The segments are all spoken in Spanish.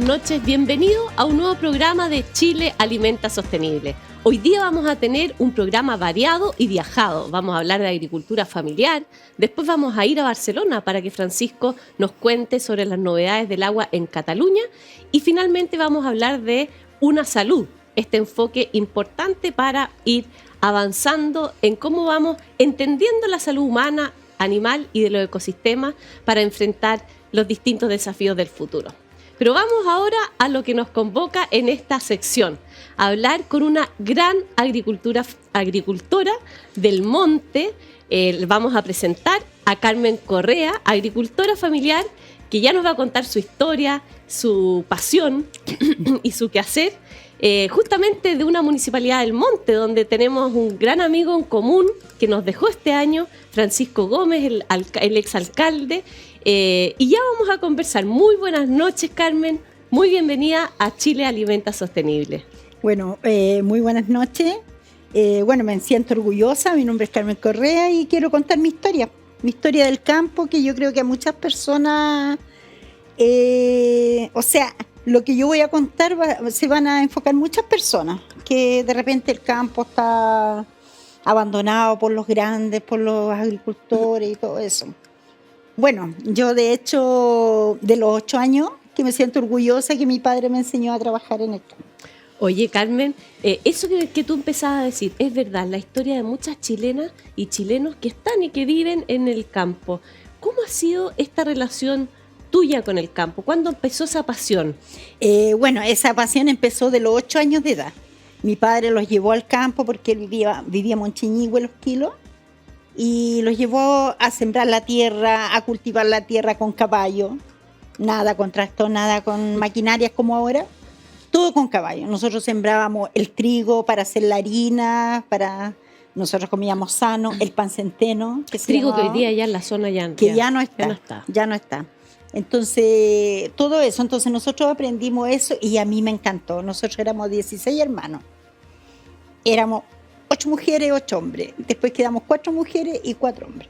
noches, bienvenido a un nuevo programa de Chile Alimenta Sostenible. Hoy día vamos a tener un programa variado y viajado. Vamos a hablar de agricultura familiar, después vamos a ir a Barcelona para que Francisco nos cuente sobre las novedades del agua en Cataluña y finalmente vamos a hablar de una salud, este enfoque importante para ir avanzando en cómo vamos entendiendo la salud humana, animal y de los ecosistemas para enfrentar los distintos desafíos del futuro. Pero vamos ahora a lo que nos convoca en esta sección, a hablar con una gran agricultora del monte. Vamos a presentar a Carmen Correa, agricultora familiar, que ya nos va a contar su historia, su pasión y su quehacer, justamente de una municipalidad del monte, donde tenemos un gran amigo en común que nos dejó este año, Francisco Gómez, el exalcalde. Y ya vamos a conversar. Muy buenas noches, Carmen. Muy bienvenida a Chile Alimenta Sostenible. Bueno, muy buenas noches. Me siento orgullosa. Mi nombre es Carmen Correa y quiero contar mi historia del campo, que yo creo que a muchas personas, lo que yo voy a contar se van a enfocar muchas personas, que de repente el campo está abandonado por los grandes, por los agricultores y todo eso. Bueno, yo de hecho, de los 8 años, que me siento orgullosa que mi padre me enseñó a trabajar en el campo. Oye, Carmen, eso que tú empezabas a decir, es verdad, la historia de muchas chilenas y chilenos que están y que viven en el campo. ¿Cómo ha sido esta relación tuya con el campo? ¿Cuándo empezó esa pasión? Esa pasión empezó de los 8 años de edad. Mi padre los llevó al campo porque él vivíamos en Chiñigüe, Los Quilos, y los llevó a sembrar la tierra, a cultivar la tierra con caballo, nada con tractor, nada con maquinarias como ahora, todo con caballo. Nosotros sembrábamos el trigo para hacer la harina, nosotros comíamos sano, el pan centeno. Trigo que hoy día ya en la zona ya no está. Entonces, todo eso, nosotros aprendimos eso y a mí me encantó. Nosotros éramos 16 hermanos. Éramos 8 mujeres, 8 hombres. Después quedamos 4 mujeres y 4 hombres.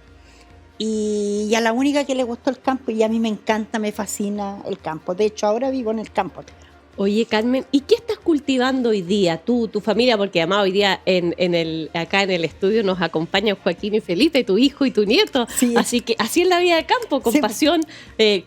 Y a la única que le gustó el campo, y a mí me encanta, me fascina el campo. De hecho, ahora vivo en el campo. Oye, Carmen, ¿y qué estás cultivando hoy día, tú, tu familia? Porque además hoy día acá en el estudio nos acompañan Joaquín y Felipe, tu hijo y tu nieto. Sí. Así que así es la vida de campo, con pasión,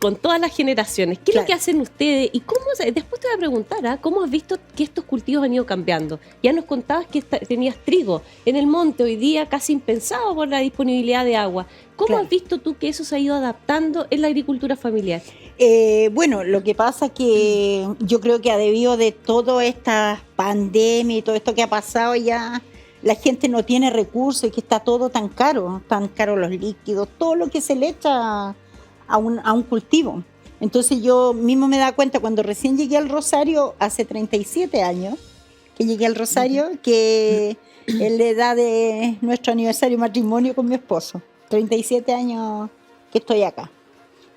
con todas las generaciones. ¿Qué es lo que hacen ustedes? Y cómo, después te voy a preguntar, ¿cómo has visto que estos cultivos han ido cambiando? Ya nos contabas que tenías trigo en el monte, hoy día casi impensado por la disponibilidad de agua. ¿Cómo has visto tú que eso se ha ido adaptando en la agricultura familiar? Lo que pasa es que yo creo que debido de toda esta pandemia y todo esto que ha pasado, ya la gente no tiene recursos y que está todo tan caro los líquidos, todo lo que se le echa a un cultivo. Entonces yo mismo me da cuenta cuando recién llegué al Rosario, hace 37 años que llegué al Rosario, que es la edad de nuestro aniversario de matrimonio con mi esposo. 37 años que estoy acá.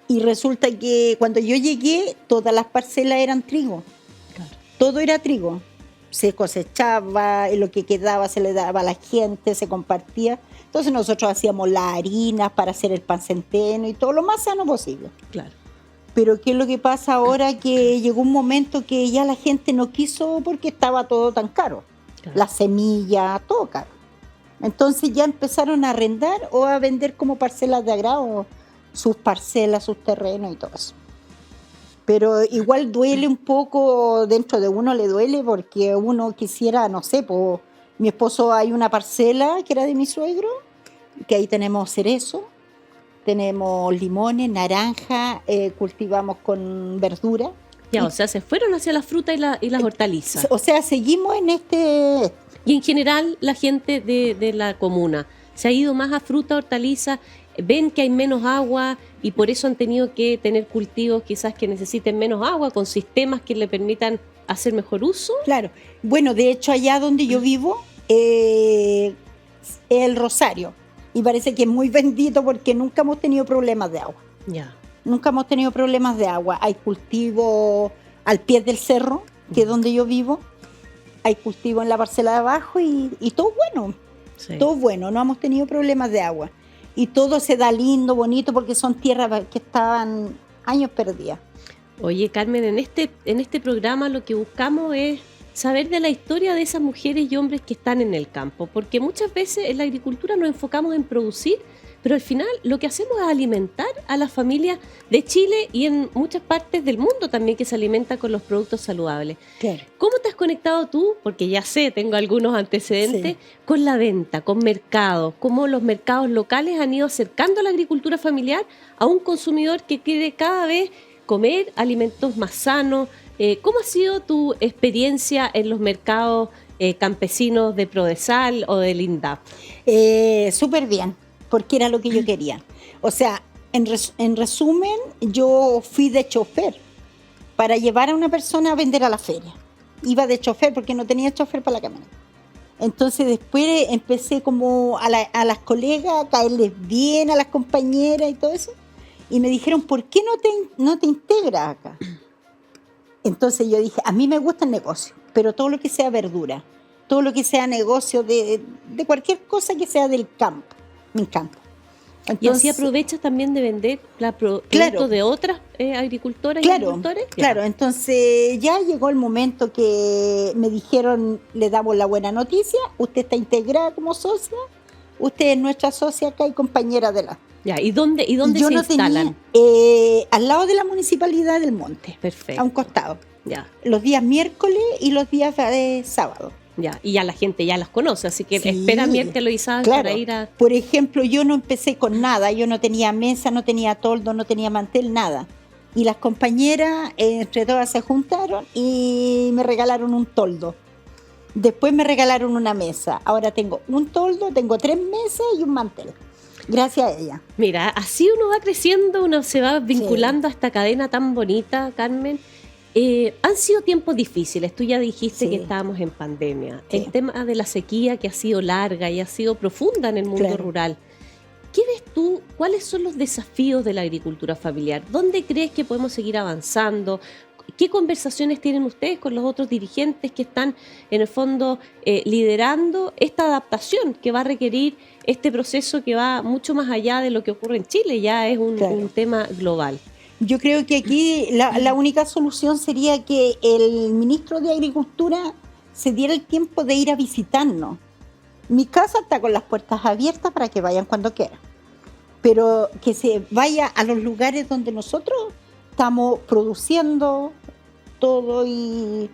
Y resulta que cuando yo llegué, todas las parcelas eran trigo. Claro. Todo era trigo. Se cosechaba, y lo que quedaba se le daba a la gente, se compartía. Entonces nosotros hacíamos las harinas para hacer el pan centeno y todo lo más sano posible. Claro. Pero ¿qué es lo que pasa ahora? Que llegó un momento que ya la gente no quiso porque estaba todo tan caro. Claro. Las semillas, todo caro. Entonces ya empezaron a arrendar o a vender como parcelas de agrado sus parcelas, sus terrenos y todo eso. Pero igual duele un poco, dentro de uno le duele porque uno quisiera, mi esposo, hay una parcela que era de mi suegro, que ahí tenemos cerezo, tenemos limones, naranja, cultivamos con verdura. Ya, o sea, se fueron hacia la fruta y las hortalizas. O sea, seguimos en este... Y en general la gente de la comuna se ha ido más a fruta, hortaliza, ven que hay menos agua y por eso han tenido que tener cultivos quizás que necesiten menos agua, con sistemas que le permitan hacer mejor uso. Claro, bueno, de hecho allá donde yo vivo, el Rosario, y parece que es muy bendito porque nunca hemos tenido problemas de agua. Ya. Nunca hemos tenido problemas de agua. Hay cultivo al pie del cerro, que es donde yo vivo. Hay cultivo en la parcela de abajo y todo bueno. Sí. Todo bueno, no hemos tenido problemas de agua. Y todo se da lindo, bonito, porque son tierras que estaban años perdidas. Oye, Carmen, en este programa lo que buscamos es saber de la historia de esas mujeres y hombres que están en el campo, porque muchas veces en la agricultura nos enfocamos en producir, pero al final lo que hacemos es alimentar a las familias de Chile y en muchas partes del mundo también, que se alimenta con los productos saludables. Claro. ¿Cómo te has conectado tú? Porque ya sé, tengo algunos antecedentes, con la venta, con mercados, cómo los mercados locales han ido acercando a la agricultura familiar a un consumidor que quiere cada vez comer alimentos más sanos. ¿Cómo ha sido tu experiencia en los mercados campesinos de Prodesal o del INDAP? Súper bien, porque era lo que yo quería. O sea, en resumen, yo fui de chofer para llevar a una persona a vender a la feria. Iba de chofer porque no tenía chofer para la camioneta. Entonces después empecé como a las colegas, a caerles bien, a las compañeras y todo eso. Y me dijeron, ¿por qué no te integras acá? Entonces yo dije, a mí me gusta el negocio, pero todo lo que sea verdura, todo lo que sea negocio de cualquier cosa que sea del campo, me encanta. Entonces, ¿y así aprovechas también de vender productos de otras agricultoras y agricultores? Claro, entonces ya llegó el momento que me dijeron, le damos la buena noticia, usted está integrada como socia, usted es nuestra socia acá y compañera de la... Ya, ¿y dónde se instalan? Al lado de la Municipalidad del Monte. Perfecto. A un costado. Ya. Los días miércoles y los días sábado. Ya, y ya la gente ya las conoce, así que espera miércoles y sábado para ir a... Por ejemplo, yo no empecé con nada, yo no tenía mesa, no tenía toldo, no tenía mantel, nada. Y las compañeras, entre todas se juntaron y me regalaron un toldo. Después me regalaron una mesa. Ahora tengo un toldo, tengo 3 mesas y un mantel. Gracias a ella. Mira, así uno va creciendo, uno se va vinculando a esta cadena tan bonita, Carmen. Han sido tiempos difíciles, tú ya dijiste que estábamos en pandemia. El tema de la sequía que ha sido larga y ha sido profunda en el mundo rural. ¿Qué ves tú? ¿Cuáles son los desafíos de la agricultura familiar? ¿Dónde crees que podemos seguir avanzando? ¿Qué conversaciones tienen ustedes con los otros dirigentes que están, en el fondo, liderando esta adaptación que va a requerir este proceso que va mucho más allá de lo que ocurre en Chile? Ya es un tema global. Yo creo que aquí la única solución sería que el ministro de Agricultura se diera el tiempo de ir a visitarnos. Mi casa está con las puertas abiertas para que vayan cuando quieran, pero que se vaya a los lugares donde nosotros estamos produciendo todo y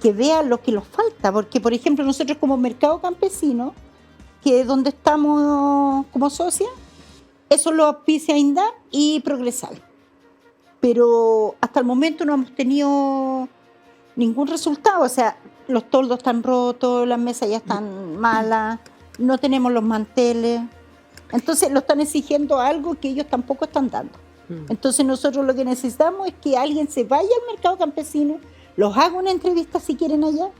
que vean lo que nos falta, porque por ejemplo nosotros como mercado campesino, que es donde estamos como socias, eso lo auspicia INDAP y Progresal, pero hasta el momento no hemos tenido ningún resultado. O sea, los toldos están rotos, las mesas ya están malas, no tenemos los manteles, entonces lo están exigiendo algo que ellos tampoco están dando. Entonces nosotros lo que necesitamos es que alguien se vaya al mercado campesino, los haga una entrevista si quieren allá,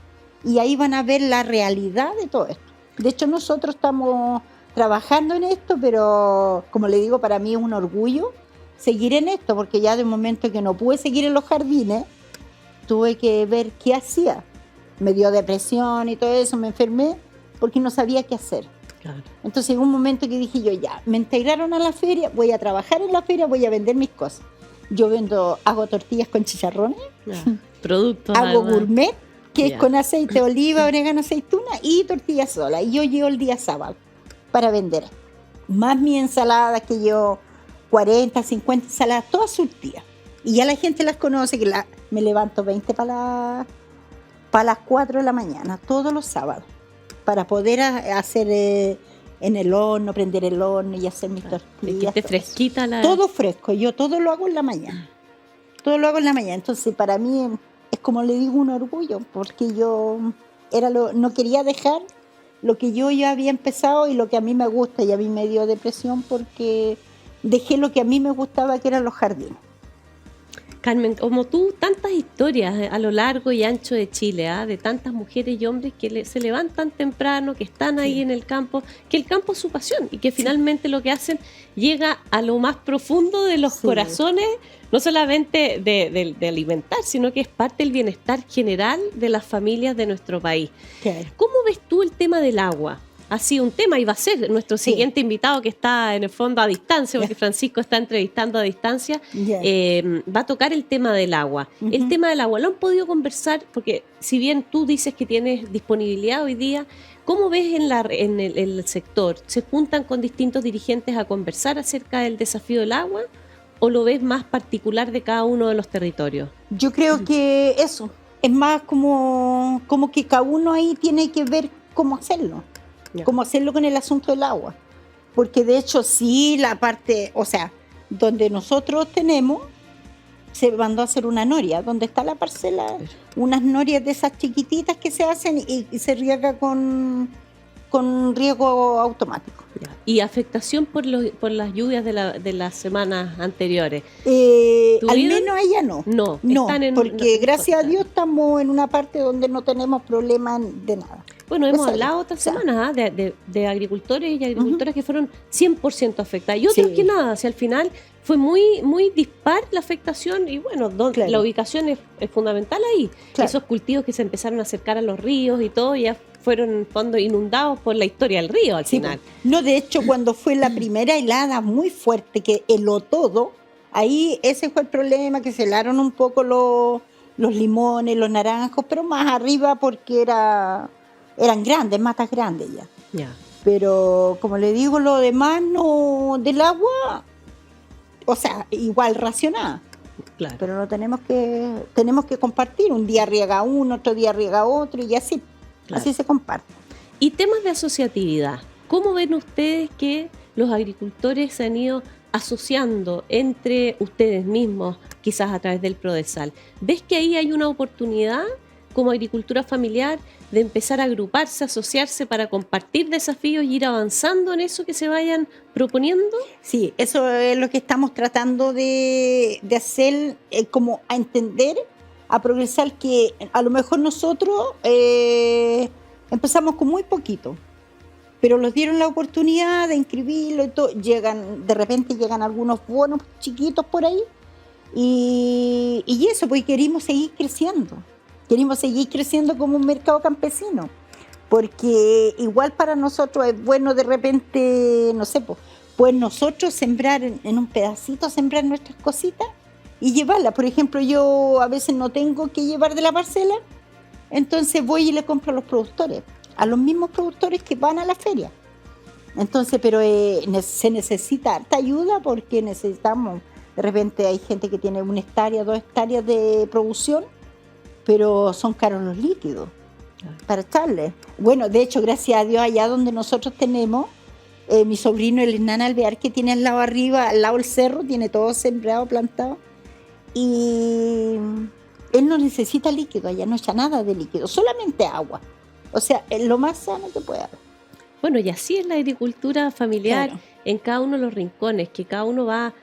y ahí van a ver la realidad de todo esto. De hecho nosotros estamos trabajando en esto, pero como le digo, para mí es un orgullo seguir en esto, porque ya de un momento que no pude seguir en los jardines, tuve que ver qué hacía. Me dio depresión y todo eso, me enfermé porque no sabía qué hacer. Claro. Entonces en un momento que dije yo, ya, me integraron a la feria, voy a trabajar en la feria, voy a vender mis cosas. Yo hago tortillas con chicharrones, productos, hago gourmet, que es con aceite de oliva, orégano, aceituna y tortillas sola. Y yo llevo el día sábado para vender. Más mi ensalada, que yo 40, 50 ensaladas, todas surtidas. Y ya la gente las conoce, que me levanto 20 para las 4 de la mañana, todos los sábados, para poder hacer en el horno, prender el horno y hacer mis tortillas. Que esté fresquita todo fresco, yo todo lo hago en la mañana. Todo lo hago en la mañana. Entonces para mí es como le digo, un orgullo, porque yo no quería dejar lo que yo ya había empezado y lo que a mí me gusta, y a mí me dio depresión porque dejé lo que a mí me gustaba, que eran los jardines. Carmen, como tú, tantas historias a lo largo y ancho de Chile, de tantas mujeres y hombres que se levantan temprano, que están ahí en el campo, que el campo es su pasión y que finalmente lo que hacen llega a lo más profundo de los corazones, no solamente de alimentar, sino que es parte del bienestar general de las familias de nuestro país. ¿Cómo ves tú el tema del agua? ha sido un tema y va a ser nuestro siguiente invitado, que está en el fondo a distancia, porque Francisco está entrevistando a distancia, va a tocar el tema del agua. El tema del agua, ¿lo han podido conversar? Porque si bien tú dices que tienes disponibilidad hoy día, ¿cómo ves en el sector? ¿Se juntan con distintos dirigentes a conversar acerca del desafío del agua? ¿O lo ves más particular de cada uno de los territorios? Yo creo que eso, es más como que cada uno ahí tiene que ver cómo hacerlo. Cómo hacerlo con el asunto del agua. Porque de hecho sí, la parte, o sea, donde nosotros tenemos, se mandó a hacer una noria, donde está la parcela, unas norias de esas chiquititas que se hacen y se riega con riego automático. ¿Y afectación por las lluvias de las semanas anteriores? Al menos allá no. No, porque gracias a Dios estamos en una parte donde no tenemos problemas de nada. Bueno, hemos hablado otras semanas de agricultores y agricultoras que fueron 100% afectadas y otros que nada. Al final fue muy, muy dispar la afectación y bueno, la ubicación es fundamental ahí. Esos cultivos que se empezaron a acercar a los ríos y todo ya fueron en fondo inundados por la historia del río al final. No, de hecho, cuando fue la primera helada muy fuerte que heló todo, ahí ese fue el problema, que se helaron un poco los limones, los naranjos, pero más arriba porque eran grandes, matas grandes ya. Pero como le digo, lo demás no, del agua, o sea, igual racionada. Claro. Pero no tenemos que compartir. Un día riega uno, otro día riega otro y así. Claro. Así se comparte. Y temas de asociatividad. ¿Cómo ven ustedes que los agricultores se han ido asociando entre ustedes mismos, quizás a través del Prodesal? ¿Ves que ahí hay una oportunidad como agricultura familiar de empezar a agruparse, asociarse para compartir desafíos y ir avanzando en eso que se vayan proponiendo? Sí, eso es lo que estamos tratando de hacer, como a entender, a progresar, que a lo mejor nosotros empezamos con muy poquito, pero nos dieron la oportunidad de inscribirlo y todo. De repente llegan algunos bonos chiquitos por ahí y eso, pues queremos seguir creciendo. Queremos seguir creciendo como un mercado campesino, porque igual para nosotros es bueno de repente, no sé, pues nosotros sembrar en un pedacito, sembrar nuestras cositas y llevarlas. Por ejemplo, yo a veces no tengo que llevar de la parcela, entonces voy y le compro a los productores, a los mismos productores que van a la feria. Entonces, pero se necesita harta ayuda, porque necesitamos, de repente hay gente que tiene 1 hectárea, 2 hectáreas de producción, pero son caros los líquidos para echarle. Bueno, de hecho, gracias a Dios, allá donde nosotros tenemos, mi sobrino, el Hernán Alvear, que tiene al lado arriba, al lado del cerro, tiene todo sembrado, plantado, y él no necesita líquido, allá no echa nada de líquido, solamente agua. O sea, es lo más sano que puede haber. Bueno, y así es la agricultura familiar, en cada uno de los rincones, que cada uno va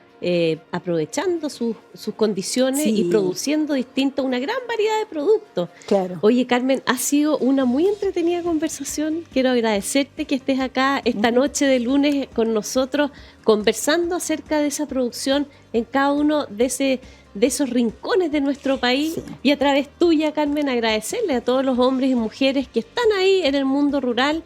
aprovechando sus condiciones y produciendo una gran variedad de productos. Claro. Oye, Carmen, ha sido una muy entretenida conversación. Quiero agradecerte que estés acá esta noche de lunes con nosotros, conversando acerca de esa producción en cada uno de esos rincones de nuestro país. Y a través tuya, Carmen, agradecerle a todos los hombres y mujeres que están ahí en el mundo rural,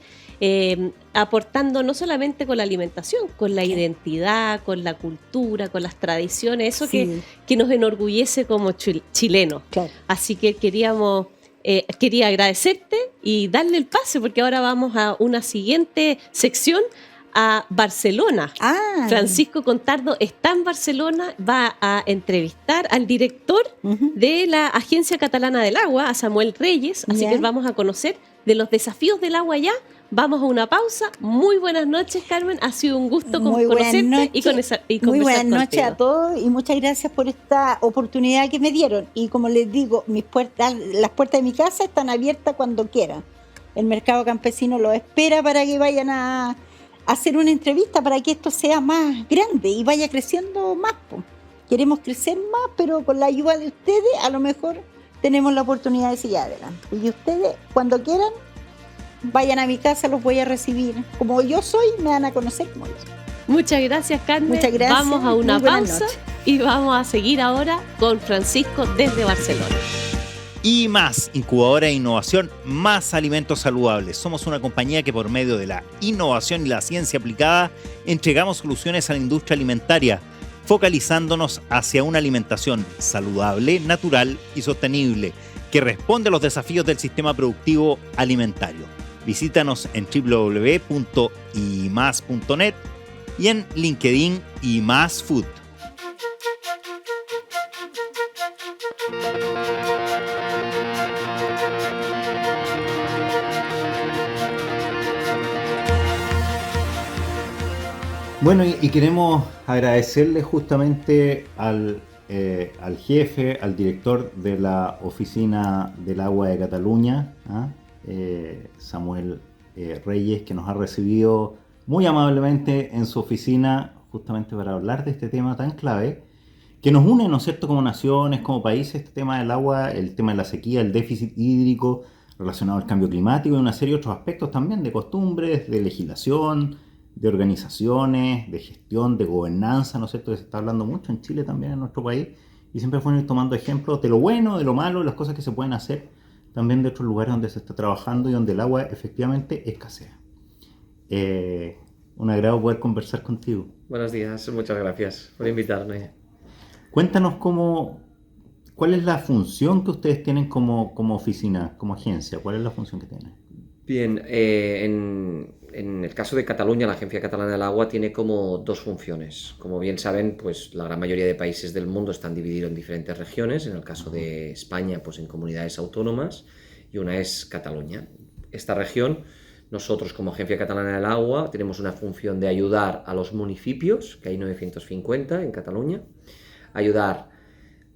aportando no solamente con la alimentación, con la identidad, con la cultura, con las tradiciones, eso que nos enorgullece como chilenos. Claro. Así que quería agradecerte y darle el pase, porque ahora vamos a una siguiente sección, a Barcelona. Francisco Contardo está en Barcelona, va a entrevistar al director de la Agencia Catalana del Agua, a Samuel Reyes, así que vamos a conocer de los desafíos del agua allá. Vamos a una pausa. Muy buenas noches, Carmen. Ha sido un gusto conocerte y conversar contigo. Muy buenas noches a todos y muchas gracias por esta oportunidad que me dieron. Y como les digo, las puertas de mi casa están abiertas cuando quieran. El mercado campesino los espera para que vayan a hacer una entrevista, para que esto sea más grande y vaya creciendo más. Queremos crecer más, pero con la ayuda de ustedes a lo mejor tenemos la oportunidad de seguir adelante. Y ustedes, cuando quieran, vayan a mi casa, los voy a recibir como yo soy, me van a conocer como yo soy. Muchas gracias, Carmen. Muchas gracias. Vamos a una pausa y vamos a seguir ahora con Francisco desde Barcelona. Y más, incubadora de innovación, más alimentos saludables. Somos una compañía que por medio de la innovación y la ciencia aplicada entregamos soluciones a la industria alimentaria, focalizándonos hacia una alimentación saludable, natural y sostenible, que responde a los desafíos del sistema productivo alimentario. Visítanos en www.imas.net y en LinkedIn IMAS Food. Bueno, y queremos agradecerle justamente al jefe, al director de la Oficina del Agua de Cataluña, Samuel Reyes, que nos ha recibido muy amablemente en su oficina justamente para hablar de este tema tan clave que nos une, ¿no es cierto?, como naciones, como países, este tema del agua, el tema de la sequía, el déficit hídrico relacionado al cambio climático y una serie de otros aspectos también de costumbres, de legislación, de organizaciones, de gestión, de gobernanza, ¿no es cierto?, que se está hablando mucho en Chile también, en nuestro país, y siempre fueron tomando ejemplos de lo bueno, de lo malo, de las cosas que se pueden hacer también de otros lugares donde se está trabajando y donde el agua efectivamente escasea. Un agrado poder conversar contigo. Buenos días, muchas gracias por invitarme. Cuéntanos cuál es la función que ustedes tienen como oficina, como agencia, ¿cuál es la función que tienen? Bien, en el caso de Cataluña, la Agencia Catalana del Agua tiene como dos funciones. Como bien saben, pues la gran mayoría de países del mundo están divididos en diferentes regiones. En el caso de España, pues en comunidades autónomas, y una es Cataluña. Esta región, nosotros como Agencia Catalana del Agua tenemos una función de ayudar a los municipios, que hay 950 en Cataluña, ayudar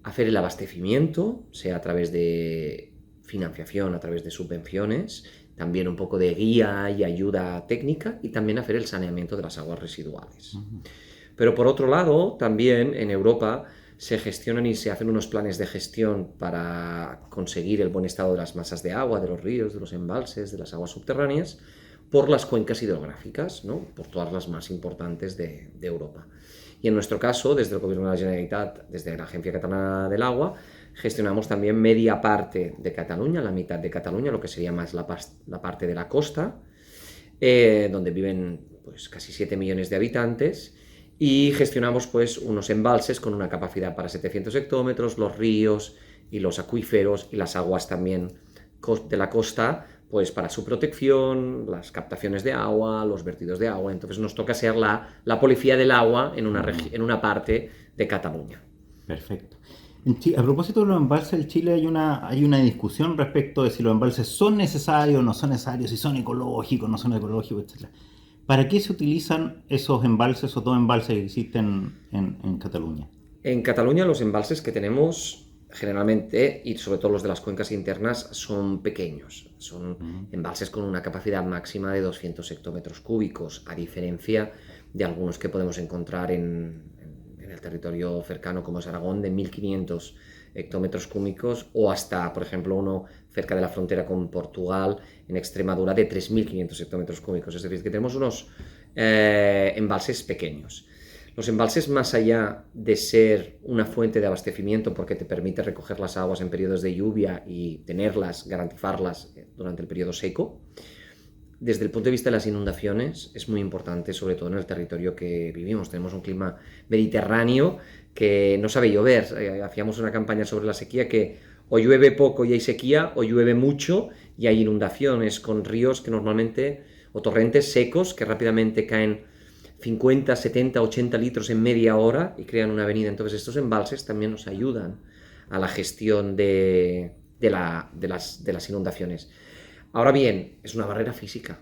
a hacer el abastecimiento, sea a través de financiación, a través de subvenciones, también un poco de guía y ayuda técnica, y también hacer el saneamiento de las aguas residuales. Pero por otro lado, también en Europa se gestionan y se hacen unos planes de gestión para conseguir el buen estado de las masas de agua, de los ríos, de los embalses, de las aguas subterráneas, por las cuencas hidrográficas, ¿no?, por todas las más importantes de Europa. Y en nuestro caso, desde el Gobierno de la Generalitat, desde la Agencia Catalana del Agua, gestionamos también media parte de Cataluña, la mitad de Cataluña, lo que sería más la parte de la costa, donde viven pues casi 7 millones de habitantes, y gestionamos pues unos embalses con una capacidad para 700 hectómetros, los ríos y los acuíferos y las aguas también de la costa, pues para su protección, las captaciones de agua, los vertidos de agua. Entonces nos toca ser la policía del agua en una parte de Cataluña. Perfecto. A propósito de los embalses, en Chile hay una discusión respecto de si los embalses son necesarios o no son necesarios, si son ecológicos, no son ecológicos, etc. ¿Para qué se utilizan esos embalses o dos embalses que existen en Cataluña? En Cataluña los embalses que tenemos generalmente, y sobre todo los de las cuencas internas, son pequeños. Son embalses con una capacidad máxima de 200 hectómetros cúbicos, a diferencia de algunos que podemos encontrar en el territorio cercano como es Aragón, de 1500 hectómetros cúbicos, o hasta, por ejemplo, uno cerca de la frontera con Portugal, en Extremadura, de 3500 hectómetros cúbicos. Es decir, que tenemos unos embalses pequeños. Los embalses, más allá de ser una fuente de abastecimiento porque te permite recoger las aguas en periodos de lluvia y tenerlas, garantizarlas durante el periodo seco, desde el punto de vista de las inundaciones es muy importante, sobre todo en el territorio que vivimos. Tenemos un clima mediterráneo que no sabe llover. Hacíamos una campaña sobre la sequía que o llueve poco y hay sequía, o llueve mucho y hay inundaciones con ríos que normalmente, o torrentes secos que rápidamente caen 50, 70, 80 litros en media hora y crean una avenida. Entonces estos embalses también nos ayudan a la gestión de las inundaciones. Ahora bien, es una barrera física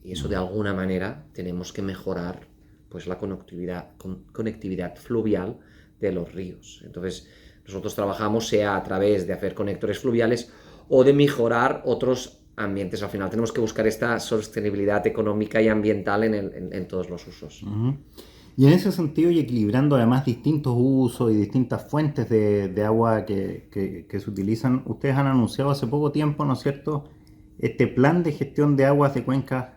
y eso de alguna manera tenemos que mejorar pues la conectividad fluvial de los ríos. Entonces nosotros trabajamos sea a través de hacer conectores fluviales o de mejorar otros ambientes. Al final tenemos que buscar esta sostenibilidad económica y ambiental en todos los usos. Y en ese sentido, y equilibrando además distintos usos y distintas fuentes de agua que se utilizan, ustedes han anunciado hace poco tiempo, ¿no es cierto?, este plan de gestión de aguas de cuencas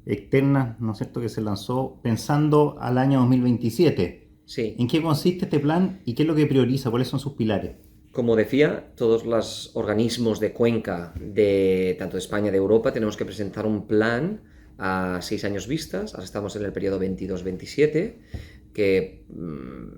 externas, ¿no es cierto?, que se lanzó pensando al año 2027. Sí. ¿En qué consiste este plan y qué es lo que prioriza? ¿Cuáles son sus pilares? Como decía, todos los organismos de cuenca, tanto de España, de Europa, tenemos que presentar un plan a 6 años vistas. Ahora estamos en el periodo 22-27, que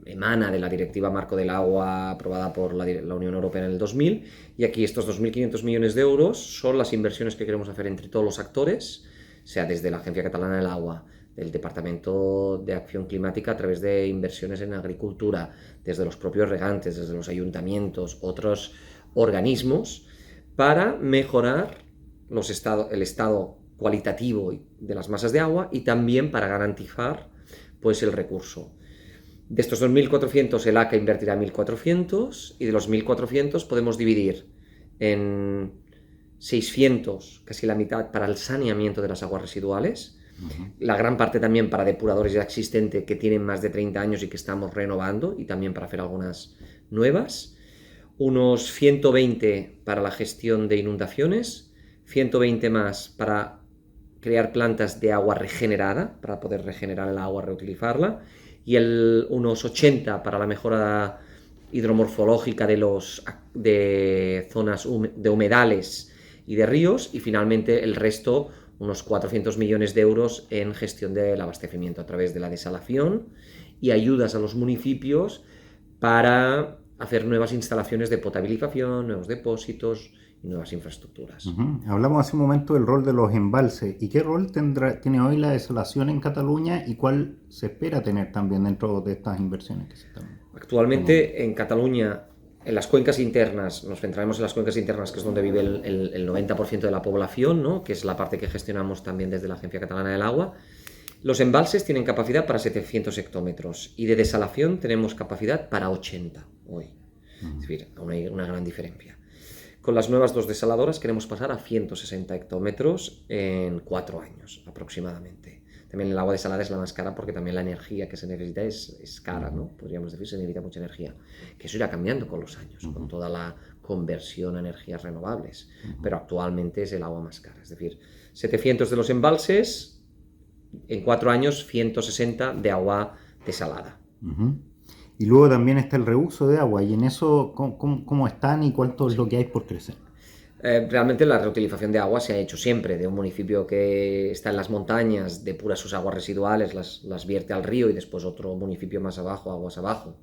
emana de la Directiva Marco del Agua aprobada por la Unión Europea en el 2000, y aquí estos 2.500 millones de euros son las inversiones que queremos hacer entre todos los actores, sea desde la Agencia Catalana del Agua, del Departamento de Acción Climática a través de inversiones en agricultura, desde los propios regantes, desde los ayuntamientos, otros organismos, para mejorar el estado cualitativo de las masas de agua y también para garantizar pues, el recurso. De estos 2.400 el ACA invertirá 1.400 y de los 1.400 podemos dividir en 600, casi la mitad, para el saneamiento de las aguas residuales, la gran parte también para depuradores ya existentes que tienen más de 30 años y que estamos renovando, y también para hacer algunas nuevas, unos 120 para la gestión de inundaciones, 120 más para crear plantas de agua regenerada, para poder regenerar el agua, reutilizarla, y unos 80 para la mejora hidromorfológica de zonas de humedales y de ríos, y finalmente el resto, unos 400 millones de euros en gestión del abastecimiento a través de la desalación y ayudas a los municipios para hacer nuevas instalaciones de potabilización, nuevos depósitos y nuevas infraestructuras. Hablamos hace un momento del rol de los embalses. ¿Y qué rol tiene hoy la desalación en Cataluña y cuál se espera tener también dentro de estas inversiones que se están Actualmente en Cataluña, en las cuencas internas, nos centraremos en las cuencas internas, que es donde vive el 90% de la población, ¿no? Que es la parte que gestionamos también desde la Agencia Catalana del Agua. Los embalses tienen capacidad para 700 hectómetros y de desalación tenemos capacidad para 80 hoy. Es decir, aún hay una gran diferencia. Con las nuevas 2 desaladoras queremos pasar a 160 hectómetros en 4 años aproximadamente. También el agua desalada es la más cara porque también la energía que se necesita es cara, ¿no? Podríamos decir, se necesita mucha energía. Que eso irá cambiando con los años, con toda la conversión a energías renovables. Pero actualmente es el agua más cara. Es decir, 700 de los embalses, en 4 años 160 de agua desalada. Y luego también está el reuso de agua. Y en eso, ¿cómo están y cuánto es lo que hay por crecer? Realmente la reutilización de agua se ha hecho siempre. De un municipio que está en las montañas, depura sus aguas residuales, las vierte al río, y después otro municipio más abajo, aguas abajo,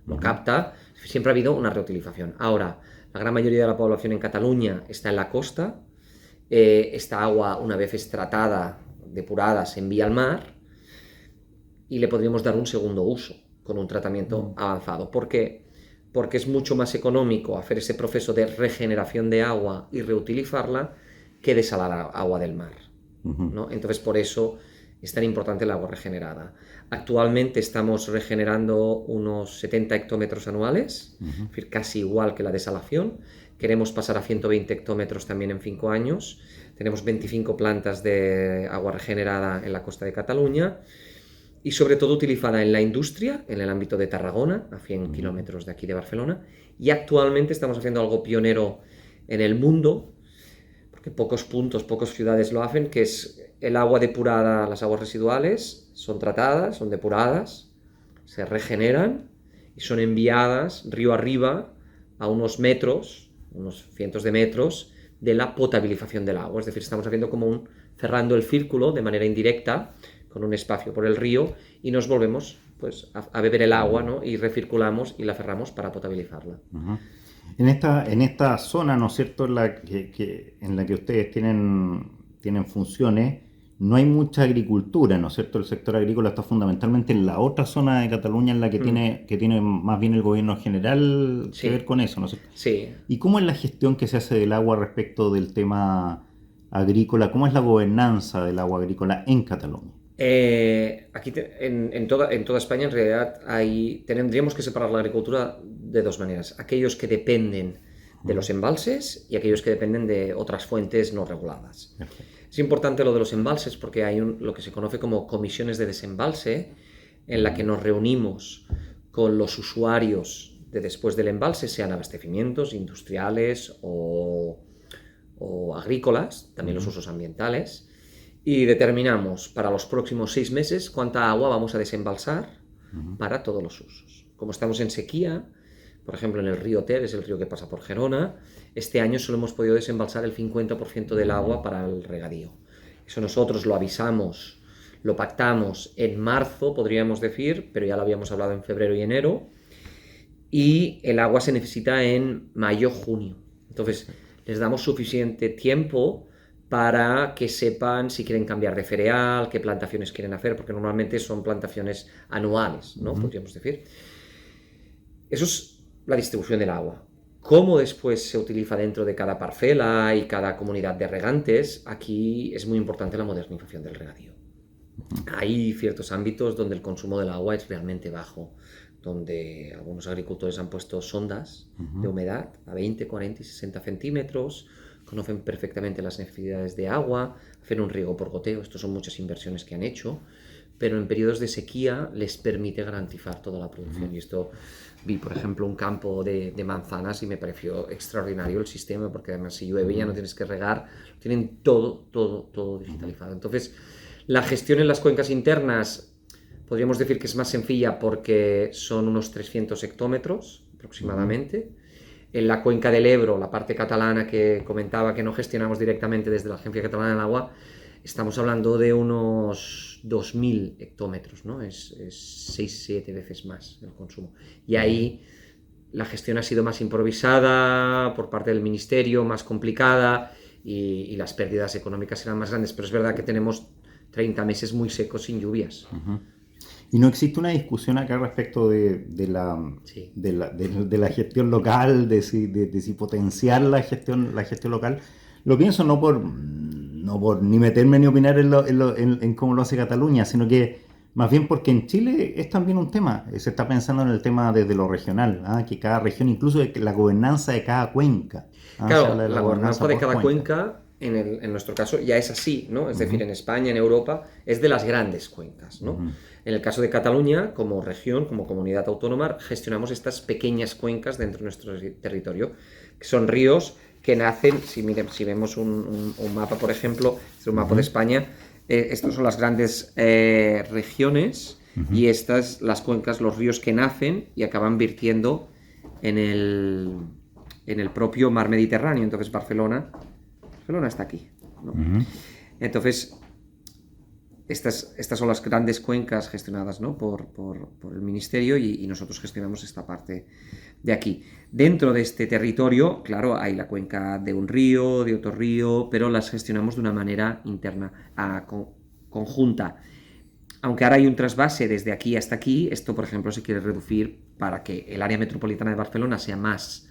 lo capta. Siempre ha habido una reutilización. Ahora, la gran mayoría de la población en Cataluña está en la costa. Esta agua, una vez tratada, depurada, se envía al mar y le podríamos dar un segundo uso con un tratamiento avanzado. ¿Por qué? Porque es mucho más económico hacer ese proceso de regeneración de agua y reutilizarla que desalar agua del mar, ¿no? Entonces, por eso es tan importante el agua regenerada. Actualmente estamos regenerando unos 70 hectómetros anuales, es decir, casi igual que la desalación. Queremos pasar a 120 hectómetros también en 5 años. Tenemos 25 plantas de agua regenerada en la costa de Cataluña, y sobre todo utilizada en la industria, en el ámbito de Tarragona, a 100 kilómetros de aquí de Barcelona, y actualmente estamos haciendo algo pionero en el mundo, porque pocas ciudades lo hacen, que es el agua depurada, las aguas residuales, son tratadas, son depuradas, se regeneran y son enviadas río arriba a unos metros, unos cientos de metros, de la potabilización del agua. Es decir, estamos haciendo como cerrando el círculo de manera indirecta, con un espacio por el río, y nos volvemos pues, a beber el agua, ¿no? Y recirculamos y la cerramos para potabilizarla. En esta zona, ¿no es cierto?, en la que ustedes tienen funciones, no hay mucha agricultura, ¿no es cierto? El sector agrícola está fundamentalmente en la otra zona de Cataluña, en la que tiene más bien el gobierno general que ver con eso, ¿no es cierto? Sí. ¿Y cómo es la gestión que se hace del agua respecto del tema agrícola? ¿Cómo es la gobernanza del agua agrícola en Cataluña? Aquí en toda España en realidad tendríamos que separar la agricultura de 2 maneras: aquellos que dependen de los embalses y aquellos que dependen de otras fuentes no reguladas. Es importante lo de los embalses porque hay lo que se conoce como comisiones de desembalse, en la que nos reunimos con los usuarios de después del embalse, sean abastecimientos industriales o agrícolas, también los usos ambientales, y determinamos para los próximos 6 meses cuánta agua vamos a desembalsar para todos los usos. Como estamos en sequía, por ejemplo en el río Ter, es el río que pasa por Gerona, este año solo hemos podido desembalsar el 50% del agua para el regadío. Eso nosotros lo avisamos, lo pactamos en marzo, podríamos decir, pero ya lo habíamos hablado en febrero y enero, y el agua se necesita en mayo, junio. Entonces, les damos suficiente tiempo para que sepan si quieren cambiar de cereal, qué plantaciones quieren hacer, porque normalmente son plantaciones anuales, ¿no? Podríamos decir. Eso es la distribución del agua. Cómo después se utiliza dentro de cada parcela y cada comunidad de regantes, aquí es muy importante la modernización del regadío. Hay ciertos ámbitos donde el consumo del agua es realmente bajo, donde algunos agricultores han puesto sondas de humedad a 20, 40 y 60 centímetros, conocen perfectamente las necesidades de agua, hacen un riego por goteo, estos son muchas inversiones que han hecho, pero en periodos de sequía les permite garantizar toda la producción. Y esto, vi por ejemplo un campo de manzanas y me pareció extraordinario el sistema, porque además si llueve ya no tienes que regar, tienen todo digitalizado. Entonces, la gestión en las cuencas internas podríamos decir que es más sencilla porque son unos 300 hectómetros aproximadamente. En la cuenca del Ebro, la parte catalana que comentaba que no gestionamos directamente desde la Agencia Catalana del Agua, estamos hablando de unos 2.000 hectómetros, ¿no? Es 6-7 veces más el consumo. Y ahí la gestión ha sido más improvisada por parte del Ministerio, más complicada y las pérdidas económicas eran más grandes. Pero es verdad que tenemos 30 meses muy secos sin lluvias. ¿Y no existe una discusión acá respecto de la gestión local, de si potenciar la gestión local? Lo pienso no por ni meterme ni opinar en cómo lo hace Cataluña, sino que más bien porque en Chile es también un tema. Se está pensando en el tema desde lo regional, que cada región, incluso la gobernanza de cada cuenca. Claro, la gobernanza de cada cuenca, en nuestro caso, ya es así, ¿no? Es decir, en España, en Europa, es de las grandes cuencas, ¿no? En el caso de Cataluña, como región, como comunidad autónoma, gestionamos estas pequeñas cuencas dentro de nuestro territorio, que son ríos que nacen, si vemos un mapa, por ejemplo, es un mapa de España, estos son las grandes regiones y estas, las cuencas, los ríos que nacen y acaban vertiendo en el propio mar Mediterráneo. Entonces Barcelona está aquí, ¿no? Entonces, estas son las grandes cuencas gestionadas, ¿no? por el Ministerio y nosotros gestionamos esta parte de aquí. Dentro de este territorio, claro, hay la cuenca de un río, de otro río, pero las gestionamos de una manera interna, conjunta. Aunque ahora hay un trasvase desde aquí hasta aquí, esto, por ejemplo, se quiere reducir para que el área metropolitana de Barcelona sea más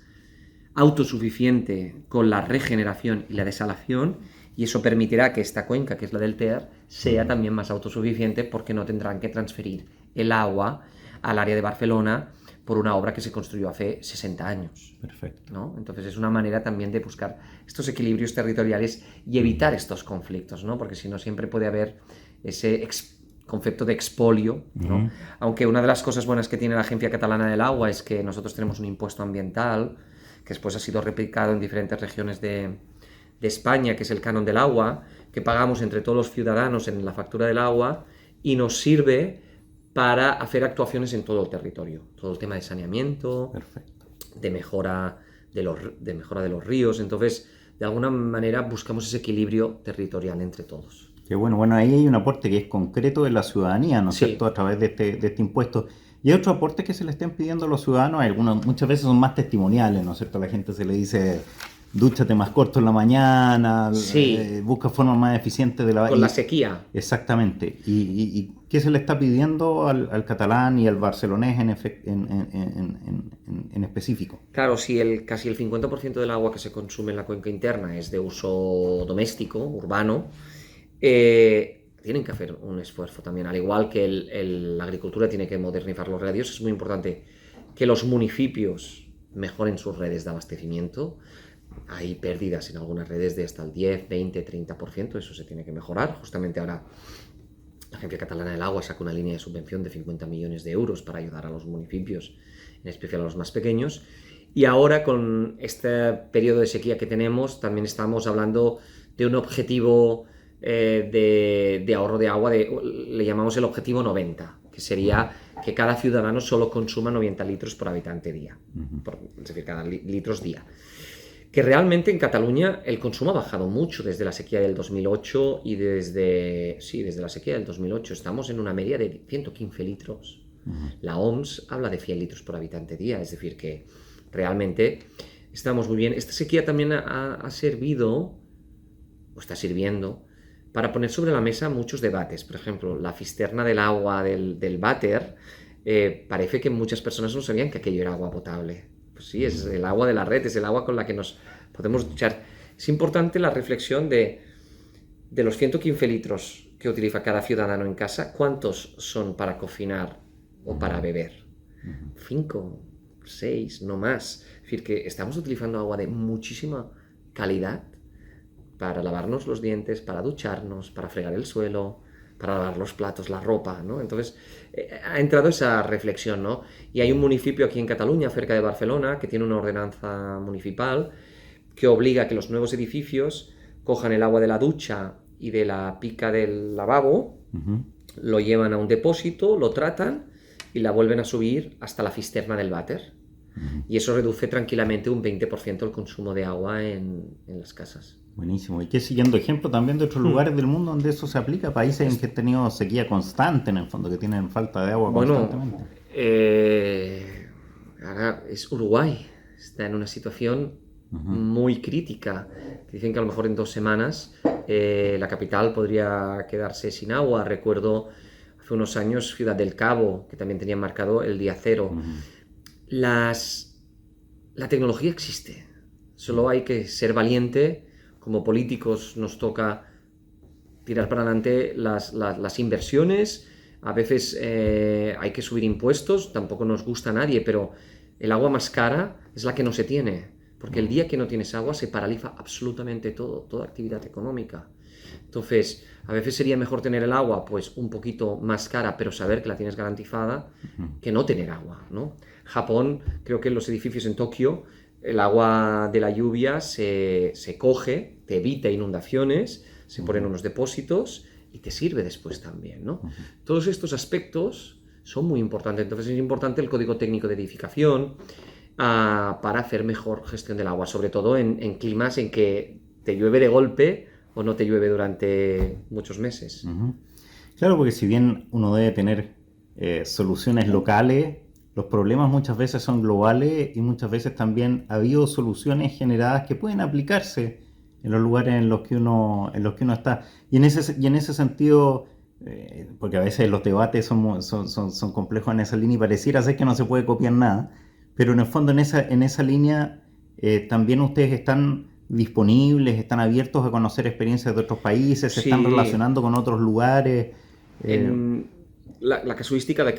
autosuficiente con la regeneración y la desalación, y eso permitirá que esta cuenca, que es la del Ter, sea también más autosuficiente porque no tendrán que transferir el agua al área de Barcelona por una obra que se construyó hace 60 años. Perfecto. ¿No? Entonces es una manera también de buscar estos equilibrios territoriales y evitar estos conflictos, ¿no? Porque si no siempre puede haber ese concepto de expolio, ¿no? Aunque una de las cosas buenas que tiene la Agencia Catalana del Agua es que nosotros tenemos un impuesto ambiental que después ha sido replicado en diferentes regiones de España, que es el canon del agua, que pagamos entre todos los ciudadanos en la factura del agua y nos sirve para hacer actuaciones en todo el territorio. Todo el tema de saneamiento, de mejora de los ríos. Entonces, de alguna manera buscamos ese equilibrio territorial entre todos. Qué bueno, ahí hay un aporte que es concreto de la ciudadanía, ¿no es cierto?, a través de este impuesto. Y hay otro aporte que se le estén pidiendo a los ciudadanos, algunos muchas veces son más testimoniales, ¿no es cierto? A la gente se le dice, dúchate más corto en la mañana, busca formas más eficientes de lavar. Con la sequía. Exactamente. ¿Y qué se le está pidiendo al catalán y al barcelonés en específico? Claro, si casi el 50% del agua que se consume en la cuenca interna es de uso doméstico, urbano, tienen que hacer un esfuerzo también. Al igual que la agricultura tiene que modernizar los regadíos, es muy importante que los municipios mejoren sus redes de abastecimiento. Hay pérdidas en algunas redes de hasta el 10, 20, 30%, eso se tiene que mejorar. Justamente ahora la Agencia Catalana del Agua saca una línea de subvención de 50 millones de euros para ayudar a los municipios, en especial a los más pequeños. Y ahora, con este periodo de sequía que tenemos, también estamos hablando de un objetivo de ahorro de agua, le llamamos el objetivo 90, que sería que cada ciudadano solo consuma 90 litros por habitante día, es decir, cada litros día. Que realmente en Cataluña el consumo ha bajado mucho desde la sequía del 2008 y desde la sequía del 2008 estamos en una media de 115 litros. La OMS habla de 100 litros por habitante día, es decir, que realmente estamos muy bien. Esta sequía también ha servido, o está sirviendo, para poner sobre la mesa muchos debates. Por ejemplo, la cisterna del agua del váter, parece que muchas personas no sabían que aquello era agua potable. Pues sí, es el agua de la red, es el agua con la que nos podemos duchar. Es importante la reflexión de los 115 litros que utiliza cada ciudadano en casa, ¿cuántos son para cocinar o para beber? 5, 6, no más. Es decir, que estamos utilizando agua de muchísima calidad para lavarnos los dientes, para ducharnos, para fregar el suelo, para lavar los platos, la ropa, ¿no? Entonces, ha entrado esa reflexión, ¿no? Y hay un municipio aquí en Cataluña, cerca de Barcelona, que tiene una ordenanza municipal que obliga a que los nuevos edificios cojan el agua de la ducha y de la pica del lavabo, lo llevan a un depósito, lo tratan y la vuelven a subir hasta la cisterna del váter. Y eso reduce tranquilamente un 20% el consumo de agua en las casas. Buenísimo. Y que siguiendo ejemplo también de otros lugares del mundo donde eso se aplica, países en que han tenido sequía constante, en el fondo, que tienen falta de agua constantemente. Ahora es Uruguay, está en una situación muy crítica. Dicen que a lo mejor en 2 semanas la capital podría quedarse sin agua. Recuerdo hace unos años Ciudad del Cabo, que también tenían marcado el día cero. La tecnología existe, solo hay que ser valiente. Como políticos nos toca tirar para adelante las inversiones, a veces hay que subir impuestos, tampoco nos gusta a nadie, pero el agua más cara es la que no se tiene, porque el día que no tienes agua se paraliza absolutamente todo, toda actividad económica. Entonces, a veces sería mejor tener el agua pues un poquito más cara, pero saber que la tienes garantizada, que no tener agua, ¿no? Japón, creo que en los edificios en Tokio, el agua de la lluvia se coge, te evita inundaciones, se ponen unos depósitos y te sirve después también, ¿no? Todos estos aspectos son muy importantes. Entonces es importante el código técnico de edificación para hacer mejor gestión del agua, sobre todo en climas en que te llueve de golpe o no te llueve durante muchos meses. Claro, porque si bien uno debe tener soluciones locales, los problemas muchas veces son globales y muchas veces también ha habido soluciones generadas que pueden aplicarse en los lugares en los que uno está. Y en ese sentido, porque a veces los debates son complejos en esa línea y pareciera ser que no se puede copiar nada, pero en el fondo en esa línea también ustedes están disponibles, están abiertos a conocer experiencias de otros países, se están relacionando con otros lugares. La casuística de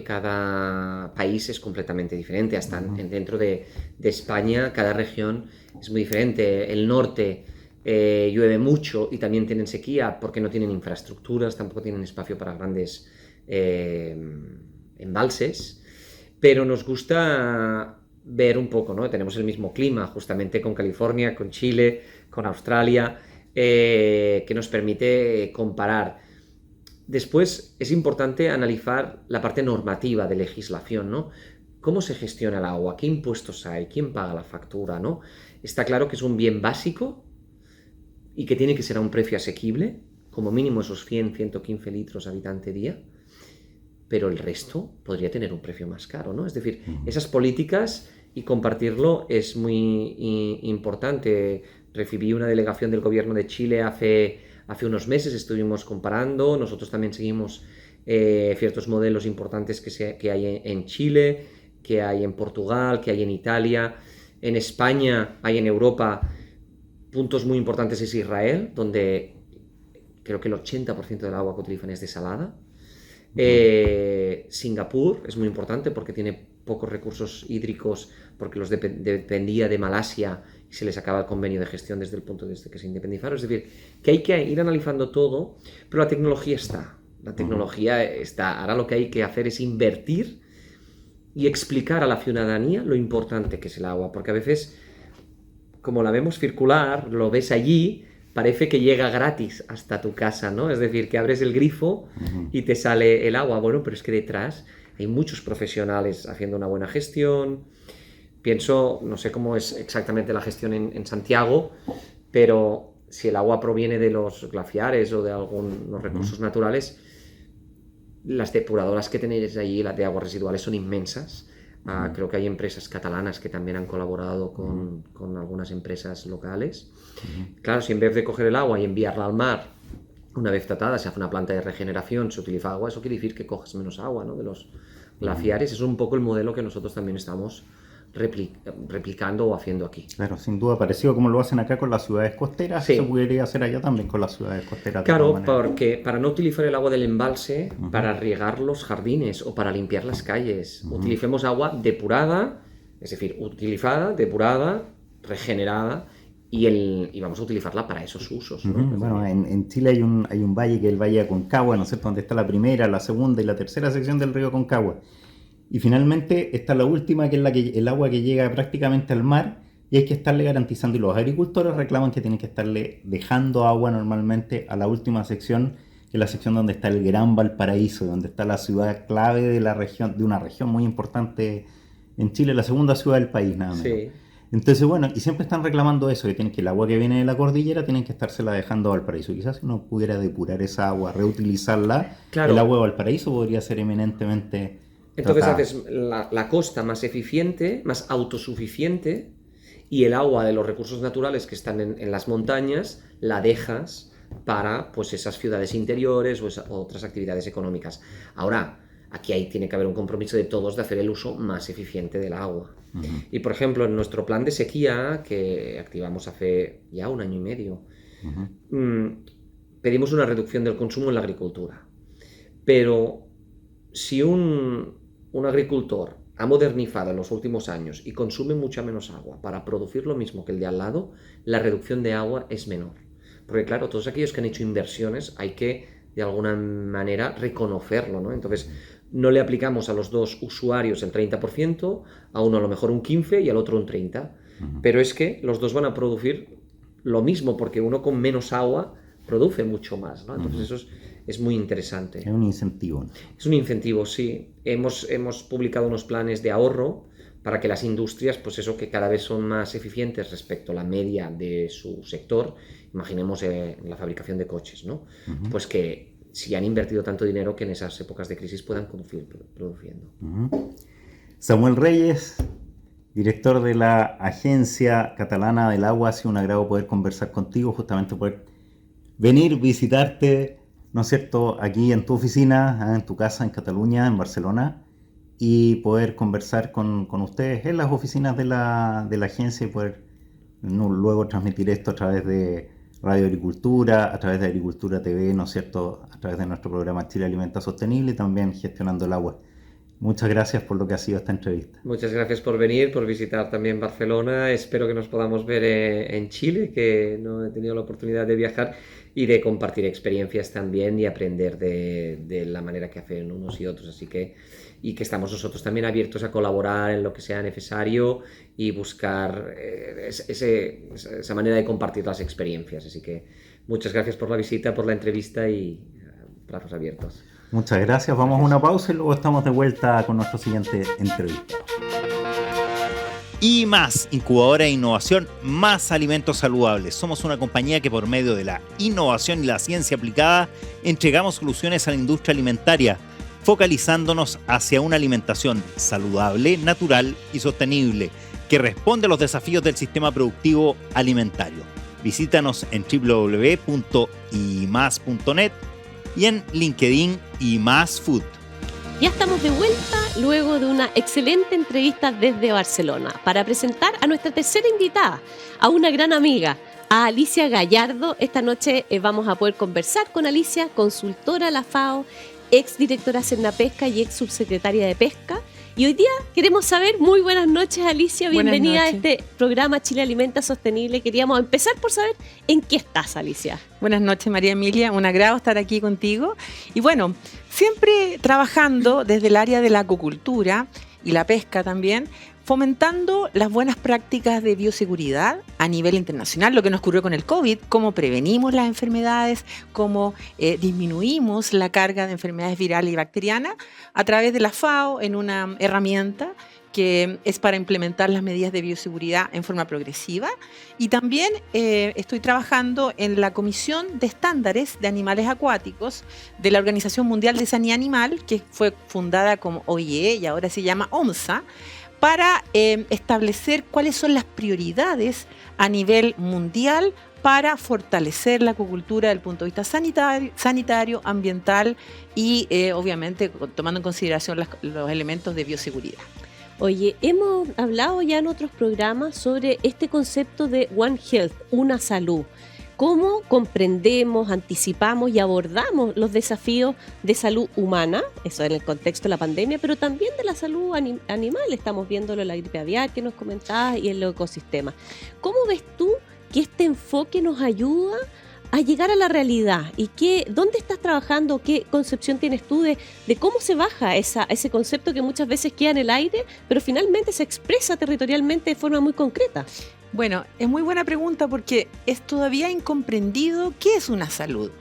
cada país es completamente diferente. Hasta dentro de España, cada región es muy diferente. El norte llueve mucho y también tienen sequía porque no tienen infraestructuras, tampoco tienen espacio para grandes embalses. Pero nos gusta ver un poco, ¿no? Tenemos el mismo clima, justamente con California, con Chile, con Australia, que nos permite comparar. Después es importante analizar la parte normativa de legislación, ¿no? ¿Cómo se gestiona el agua? ¿Qué impuestos hay? ¿Quién paga la factura? ¿No? Está claro que es un bien básico y que tiene que ser a un precio asequible, como mínimo esos 100-115 litros habitante día, pero el resto podría tener un precio más caro, ¿no? Es decir, esas políticas y compartirlo es muy importante. Recibí una delegación del gobierno de Chile hace unos meses, estuvimos comparando, nosotros también seguimos ciertos modelos importantes que hay en Chile, que hay en Portugal, que hay en Italia, en España, hay en Europa. Puntos muy importantes es Israel, donde creo que el 80% del agua que utilizan es desalada. Singapur es muy importante porque tiene pocos recursos hídricos, porque los dependía de Malasia y se les acaba el convenio de gestión desde el punto de vista que se independizaron. Es decir, que hay que ir analizando todo, pero la tecnología está. La tecnología está. Ahora lo que hay que hacer es invertir y explicar a la ciudadanía lo importante que es el agua, porque a veces, como la vemos circular, lo ves allí, parece que llega gratis hasta tu casa, ¿no? Es decir, que abres el grifo y te sale el agua. Bueno, pero es que detrás hay muchos profesionales haciendo una buena gestión. Pienso, no sé cómo es exactamente la gestión en Santiago, pero si el agua proviene de los glaciares o de algunos recursos naturales, las depuradoras que tenéis allí, las de aguas residuales, son inmensas. Creo que hay empresas catalanas que también han colaborado con algunas empresas locales. Claro, si en vez de coger el agua y enviarla al mar, una vez tratada, se hace una planta de regeneración, se utiliza agua, eso quiere decir que coges menos agua, ¿no?, de los glaciares. Es un poco el modelo que nosotros también estamos replicando o haciendo aquí. Claro, sin duda, parecido como lo hacen acá con las ciudades costeras, sí. Se podría hacer allá también con las ciudades costeras. Claro, porque para no utilizar el agua del embalse para regar los jardines o para limpiar las calles, utilicemos agua depurada, es decir, utilizada, depurada, regenerada, y vamos a utilizarla para esos usos, ¿no? Bueno, en Chile hay un valle que es el Valle de Aconcagua, ¿no es cierto?, donde está la primera, la segunda y la tercera sección del río Aconcagua. Y finalmente está la última, que es el agua que llega prácticamente al mar, y hay que estarle garantizando. Y los agricultores reclaman que tienen que estarle dejando agua normalmente a la última sección, que es la sección donde está el Gran Valparaíso, donde está la ciudad clave de la región, de una región muy importante en Chile, la segunda ciudad del país, nada menos. Sí. Entonces, bueno, y siempre están reclamando eso, que el agua que viene de la cordillera tienen que estársela dejando a Valparaíso. Quizás si uno pudiera depurar esa agua, reutilizarla, claro, el agua de Valparaíso podría ser eminentemente... Entonces haces la costa más eficiente, más autosuficiente, y el agua de los recursos naturales que están en las montañas la dejas para, pues, esas ciudades interiores o otras actividades económicas. Ahora, aquí tiene que haber un compromiso de todos de hacer el uso más eficiente del agua. Y, por ejemplo, en nuestro plan de sequía, que activamos hace ya 1 año y medio, pedimos una reducción del consumo en la agricultura. Pero si un agricultor ha modernizado en los últimos años y consume mucha menos agua para producir lo mismo que el de al lado, la reducción de agua es menor. Porque, claro, todos aquellos que han hecho inversiones hay que, de alguna manera, reconocerlo, ¿no? Entonces, no le aplicamos a los dos usuarios el 30%, a uno a lo mejor un 15% y al otro un 30%. Pero es que los dos van a producir lo mismo, porque uno con menos agua produce mucho más, ¿no? Entonces eso es muy interesante. Es un incentivo, ¿no? Es un incentivo, sí. Hemos publicado unos planes de ahorro para que las industrias, pues eso, que cada vez son más eficientes respecto a la media de su sector, imaginemos en la fabricación de coches, ¿no? Pues que si han invertido tanto dinero, que en esas épocas de crisis puedan continuar produciendo. Samuel Reyes, director de la Agencia Catalana del Agua, ha sido un agrado poder conversar contigo, justamente poder venir, visitarte, ¿no es cierto?, aquí en tu oficina, en tu casa en Cataluña, en Barcelona, y poder conversar con ustedes en las oficinas de la agencia y poder luego transmitir esto a través de Radio Agricultura, a través de Agricultura TV, ¿no es cierto?, a través de nuestro programa Chile Alimenta Sostenible y también Gestionando el Agua. Muchas gracias por lo que ha sido esta entrevista. Muchas gracias por venir, por visitar también Barcelona. Espero que nos podamos ver en Chile, que no he tenido la oportunidad de viajar, y de compartir experiencias también y aprender de la manera que hacen unos y otros. Así que, y que estamos nosotros también abiertos a colaborar en lo que sea necesario y buscar esa manera de compartir las experiencias. Así que muchas gracias por la visita, por la entrevista y brazos abiertos. Muchas gracias. Vamos a una pausa y luego estamos de vuelta con nuestro siguiente entrevista. Y más, incubadora de innovación, más alimentos saludables. Somos una compañía que por medio de la innovación y la ciencia aplicada entregamos soluciones a la industria alimentaria, focalizándonos hacia una alimentación saludable, natural y sostenible, que responde a los desafíos del sistema productivo alimentario. Visítanos en www.imas.net y en LinkedIn imasfood. Ya estamos de vuelta luego de una excelente entrevista desde Barcelona para presentar a nuestra tercera invitada, a una gran amiga, a Alicia Gallardo. Esta noche vamos a poder conversar con Alicia, consultora de la FAO, ex directora Cernapesca y ex subsecretaria de Pesca. Y hoy día queremos saber, muy buenas noches Alicia, bienvenida a este programa Chile Alimenta Sostenible. Queríamos empezar por saber en qué estás, Alicia. Buenas noches, María Emilia, un agrado estar aquí contigo. Y bueno, siempre trabajando desde el área de la acuicultura y la pesca también, fomentando las buenas prácticas de bioseguridad a nivel internacional, lo que nos ocurrió con el COVID, cómo prevenimos las enfermedades, cómo disminuimos la carga de enfermedades virales y bacterianas a través de la FAO en una herramienta que es para implementar las medidas de bioseguridad en forma progresiva. Y también estoy trabajando en la Comisión de Estándares de Animales Acuáticos de la Organización Mundial de Sanidad Animal, que fue fundada como OIE y ahora se llama OMSA, para establecer cuáles son las prioridades a nivel mundial para fortalecer la acuicultura desde el punto de vista sanitario, ambiental y obviamente tomando en consideración los elementos de bioseguridad. Oye, hemos hablado ya en otros programas sobre este concepto de One Health, una salud. ¿Cómo comprendemos, anticipamos y abordamos los desafíos de salud humana? Eso en el contexto de la pandemia, pero también de la salud animal. Estamos viéndolo en la gripe aviar que nos comentabas y en los ecosistemas. ¿Cómo ves tú que este enfoque nos ayuda a llegar a la realidad? ¿Y dónde estás trabajando? ¿Qué concepción tienes tú de cómo se baja ese concepto que muchas veces queda en el aire, pero finalmente se expresa territorialmente de forma muy concreta? Bueno, es muy buena pregunta porque es todavía incomprendido qué es una salud.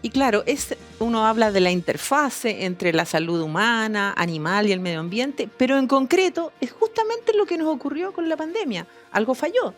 Y claro, uno habla de la interfase entre la salud humana, animal y el medio ambiente, pero en concreto es justamente lo que nos ocurrió con la pandemia. Algo falló.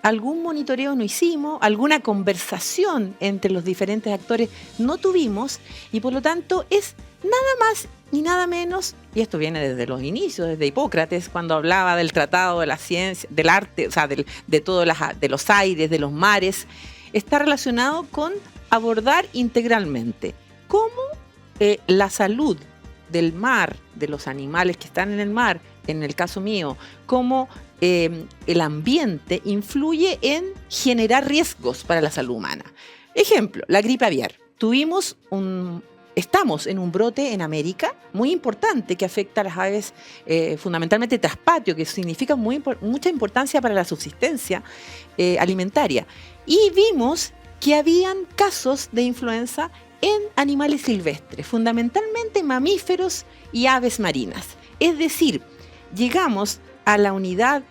Algún monitoreo no hicimos, alguna conversación entre los diferentes actores no tuvimos y por lo tanto es nada más ni nada menos, y esto viene desde los inicios, desde Hipócrates, cuando hablaba del tratado de la ciencia, del arte, o sea, de los aires, de los mares, está relacionado con abordar integralmente cómo la salud del mar, de los animales que están en el mar, en el caso mío, cómo el ambiente influye en generar riesgos para la salud humana. Ejemplo, la gripe aviar. Estamos en un brote en América muy importante que afecta a las aves fundamentalmente traspatio, que significa mucha importancia para la subsistencia alimentaria. Y vimos que habían casos de influenza en animales silvestres, fundamentalmente mamíferos y aves marinas. Es decir, llegamos a la unidad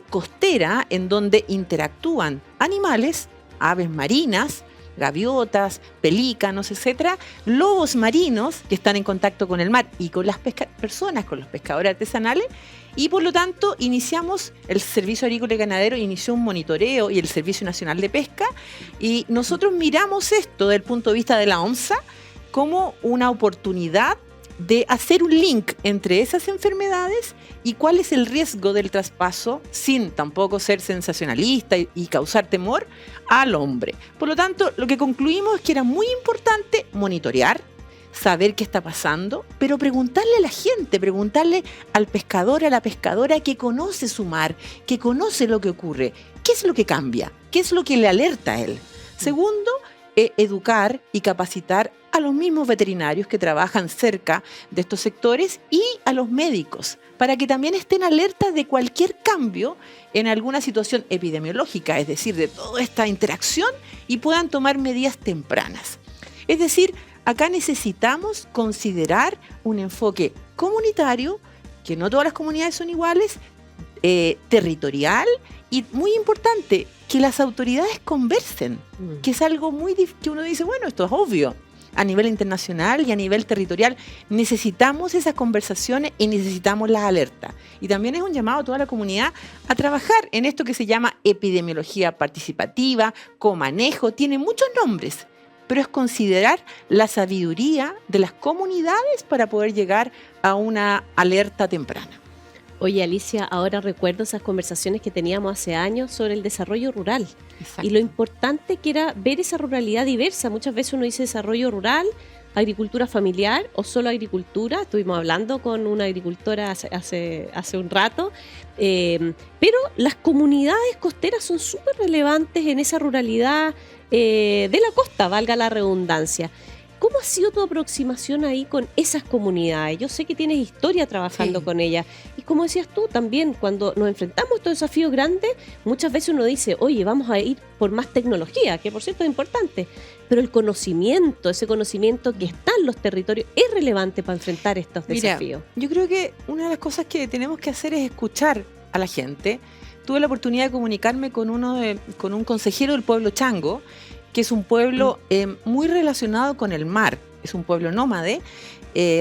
costera en donde interactúan animales, aves marinas, gaviotas, pelícanos, etcétera, lobos marinos que están en contacto con el mar y con las personas, con los pescadores artesanales, y por lo tanto el Servicio Agrícola y Ganadero inició un monitoreo y el Servicio Nacional de Pesca, y nosotros miramos esto desde el punto de vista de la OMSA como una oportunidad de hacer un link entre esas enfermedades y cuál es el riesgo del traspaso sin tampoco ser sensacionalista y causar temor al hombre. Por lo tanto, lo que concluimos es que era muy importante monitorear, saber qué está pasando, pero preguntarle a la gente, preguntarle al pescador, a la pescadora que conoce su mar, que conoce lo que ocurre, qué es lo que cambia, qué es lo que le alerta a él. Segundo, educar y capacitar a los mismos veterinarios que trabajan cerca de estos sectores y a los médicos, para que también estén alertas de cualquier cambio en alguna situación epidemiológica, es decir, de toda esta interacción, y puedan tomar medidas tempranas. Es decir, acá necesitamos considerar un enfoque comunitario, que no todas las comunidades son iguales, territorial y muy importante, que las autoridades conversen, que es algo que uno dice, bueno, esto es obvio. A nivel internacional y a nivel territorial necesitamos esas conversaciones y necesitamos las alertas. Y también es un llamado a toda la comunidad a trabajar en esto que se llama epidemiología participativa, comanejo, tiene muchos nombres, pero es considerar la sabiduría de las comunidades para poder llegar a una alerta temprana. Oye, Alicia, ahora recuerdo esas conversaciones que teníamos hace años sobre el desarrollo rural. Exacto. Y lo importante que era ver esa ruralidad diversa. Muchas veces uno dice desarrollo rural, agricultura familiar o solo agricultura. Estuvimos hablando con una agricultora hace un rato. Pero las comunidades costeras son súper relevantes en esa ruralidad de la costa, valga la redundancia. ¿Cómo ha sido tu aproximación ahí con esas comunidades? Yo sé que tienes historia trabajando con ellas. ¿Y como decías tú, también cuando nos enfrentamos a estos desafíos grandes, muchas veces uno dice, oye, vamos a ir por más tecnología, que por cierto es importante, pero el conocimiento, ese conocimiento que está en los territorios, es relevante para enfrentar estos desafíos. Yo creo que una de las cosas que tenemos que hacer es escuchar a la gente. Tuve la oportunidad de comunicarme con un consejero del pueblo Chango, que es un pueblo muy relacionado con el mar, es un pueblo nómade,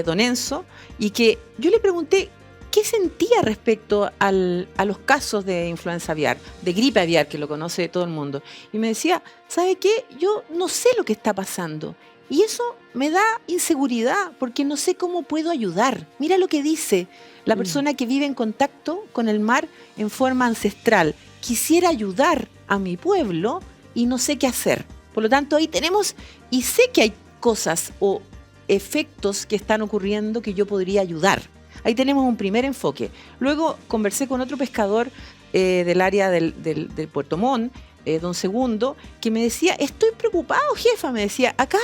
Don Enzo, y que yo le pregunté qué sentía respecto a los casos de influenza aviar, de gripe aviar, que lo conoce todo el mundo. Y me decía, ¿sabe qué? Yo no sé lo que está pasando. Y eso me da inseguridad, porque no sé cómo puedo ayudar. Mira lo que dice la persona que vive en contacto con el mar en forma ancestral. Quisiera ayudar a mi pueblo y no sé qué hacer. Por lo tanto, ahí tenemos, y sé que hay cosas o efectos que están ocurriendo que yo podría ayudar. Ahí tenemos un primer enfoque. Luego conversé con otro pescador del área del Puerto Montt, don Segundo, que me decía, estoy preocupado, jefa, me decía, acá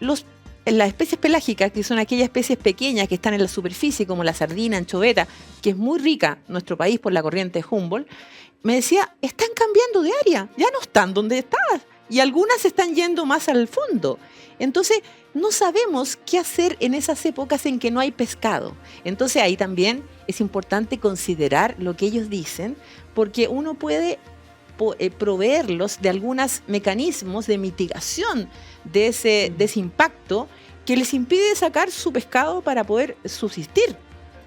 las especies pelágicas, que son aquellas especies pequeñas que están en la superficie, como la sardina, anchoveta, que es muy rica en nuestro país por la corriente de Humboldt, me decía, están cambiando de área, ya no están donde estaban, y algunas están yendo más al fondo. Entonces, no sabemos qué hacer en esas épocas en que no hay pescado. Entonces, ahí también es importante considerar lo que ellos dicen, porque uno puede proveerlos de algunos mecanismos de mitigación de ese impacto que les impide sacar su pescado para poder subsistir.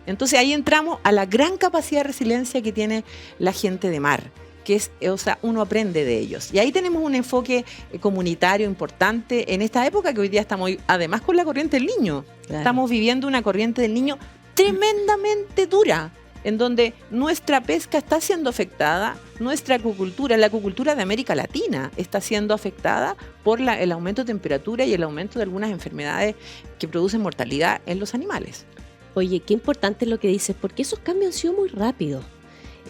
Entonces, ahí entramos a la gran capacidad de resiliencia que tiene la gente de mar, que es, o sea, uno aprende de ellos. Y ahí tenemos un enfoque comunitario importante en esta época que hoy día estamos, además con la corriente del Niño. Claro. Estamos viviendo una corriente del Niño tremendamente dura, en donde nuestra pesca está siendo afectada, nuestra acuicultura, la acuicultura de América Latina está siendo afectada por el aumento de temperatura y el aumento de algunas enfermedades que producen mortalidad en los animales. Oye, qué importante es lo que dices, porque esos cambios han sido muy rápidos.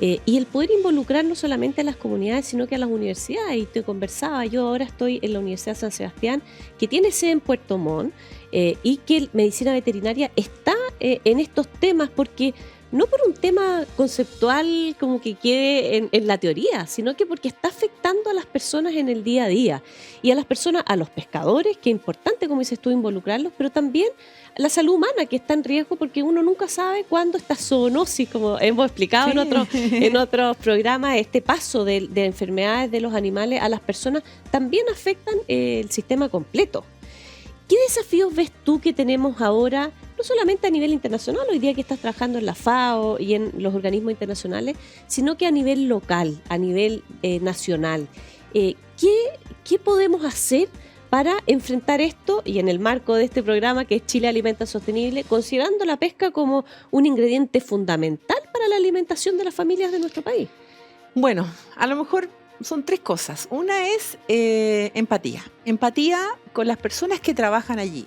Y el poder involucrar no solamente a las comunidades, sino que a las universidades. Y te conversaba, yo ahora estoy en la Universidad de San Sebastián, que tiene sede en Puerto Montt, y que medicina veterinaria está en estos temas, porque no por un tema conceptual como que quede en la teoría, sino que porque está afectando a las personas en el día a día. Y a las personas, a los pescadores, que es importante, como dices tú, involucrarlos, pero también la salud humana, que está en riesgo, porque uno nunca sabe cuándo esta zoonosis, como hemos explicado en otros programas, este paso de enfermedades de los animales a las personas también afectan el sistema completo. ¿Qué desafíos ves tú que tenemos ahora, no solamente a nivel internacional, hoy día que estás trabajando en la FAO y en los organismos internacionales, sino que a nivel local, a nivel nacional? ¿Qué podemos hacer para enfrentar esto, y en el marco de este programa que es Chile Alimenta Sostenible, considerando la pesca como un ingrediente fundamental para la alimentación de las familias de nuestro país? Bueno, a lo mejor son tres cosas. Una es empatía. Empatía con las personas que trabajan allí.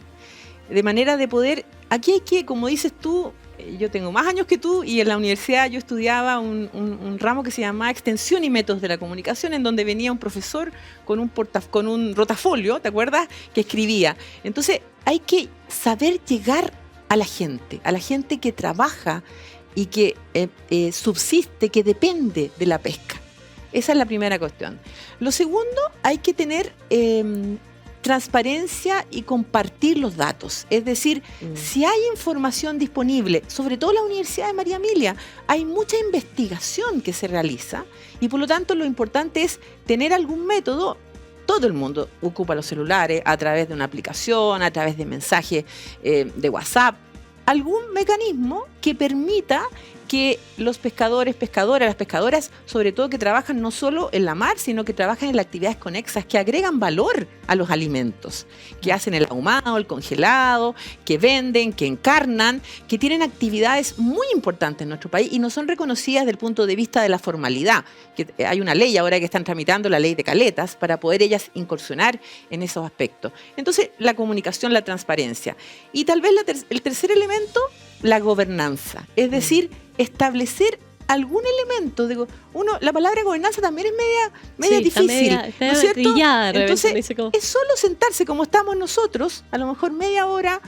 De manera de poder, aquí hay que, como dices tú, yo tengo más años que tú y en la universidad yo estudiaba un ramo que se llamaba Extensión y Métodos de la Comunicación, en donde venía un profesor con un rotafolio, ¿te acuerdas?, que escribía. Entonces hay que saber llegar a la gente que trabaja y que subsiste, que depende de la pesca. Esa es la primera cuestión. Lo segundo, hay que tener transparencia y compartir los datos. Es decir, si hay información disponible, sobre todo en la Universidad de María Emilia, hay mucha investigación que se realiza y por lo tanto lo importante es tener algún método. Todo el mundo ocupa los celulares a través de una aplicación, a través de mensajes de WhatsApp, algún mecanismo que permita que los pescadores, pescadoras, las pescadoras, sobre todo que trabajan no solo en la mar, sino que trabajan en las actividades conexas, que agregan valor a los alimentos, que hacen el ahumado, el congelado, que venden, que encarnan, que tienen actividades muy importantes en nuestro país y no son reconocidas desde el punto de vista de la formalidad. Que hay una ley ahora que están tramitando, la ley de caletas, para poder ellas incursionar en esos aspectos. Entonces, la comunicación, la transparencia. Y tal vez el tercer elemento, la gobernanza. Es decir, establecer algún elemento. La palabra gobernanza también es media difícil, ¿no es cierto? Trillada, entonces, es solo sentarse como estamos nosotros, a lo mejor media hora,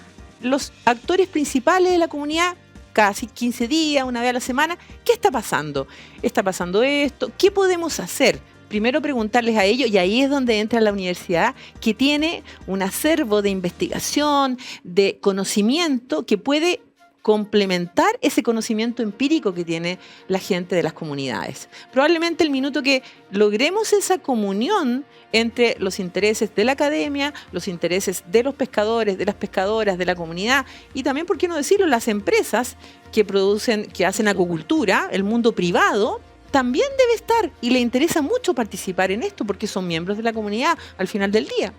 los actores principales de la comunidad, cada 15 días, una vez a la semana, ¿qué está pasando? ¿Está pasando esto? ¿Qué podemos hacer? Primero preguntarles a ellos, y ahí es donde entra la universidad, que tiene un acervo de investigación, de conocimiento que puede complementar ese conocimiento empírico que tiene la gente de las comunidades. Probablemente el minuto que logremos esa comunión entre los intereses de la academia, los intereses de los pescadores, de las pescadoras, de la comunidad, y también, ¿por qué no decirlo?, las empresas que producen, que hacen acuicultura, el mundo privado, también debe estar y le interesa mucho participar en esto porque son miembros de la comunidad al final del día.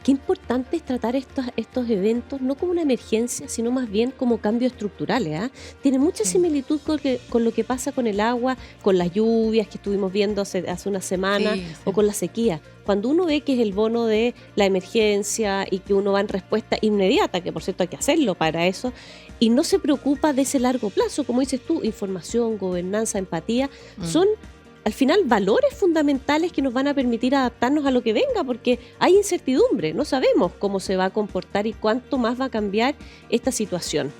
Qué importante es tratar estos eventos no como una emergencia, sino más bien como cambios estructurales. Tiene mucha similitud con lo que pasa con el agua, con las lluvias que estuvimos viendo hace una semana, o con la sequía. Cuando uno ve que es el bono de la emergencia y que uno va en respuesta inmediata, que por cierto hay que hacerlo para eso, y no se preocupa de ese largo plazo, como dices tú, información, gobernanza, empatía, son al final valores fundamentales que nos van a permitir adaptarnos a lo que venga, porque hay incertidumbre, no sabemos cómo se va a comportar y cuánto más va a cambiar esta situación.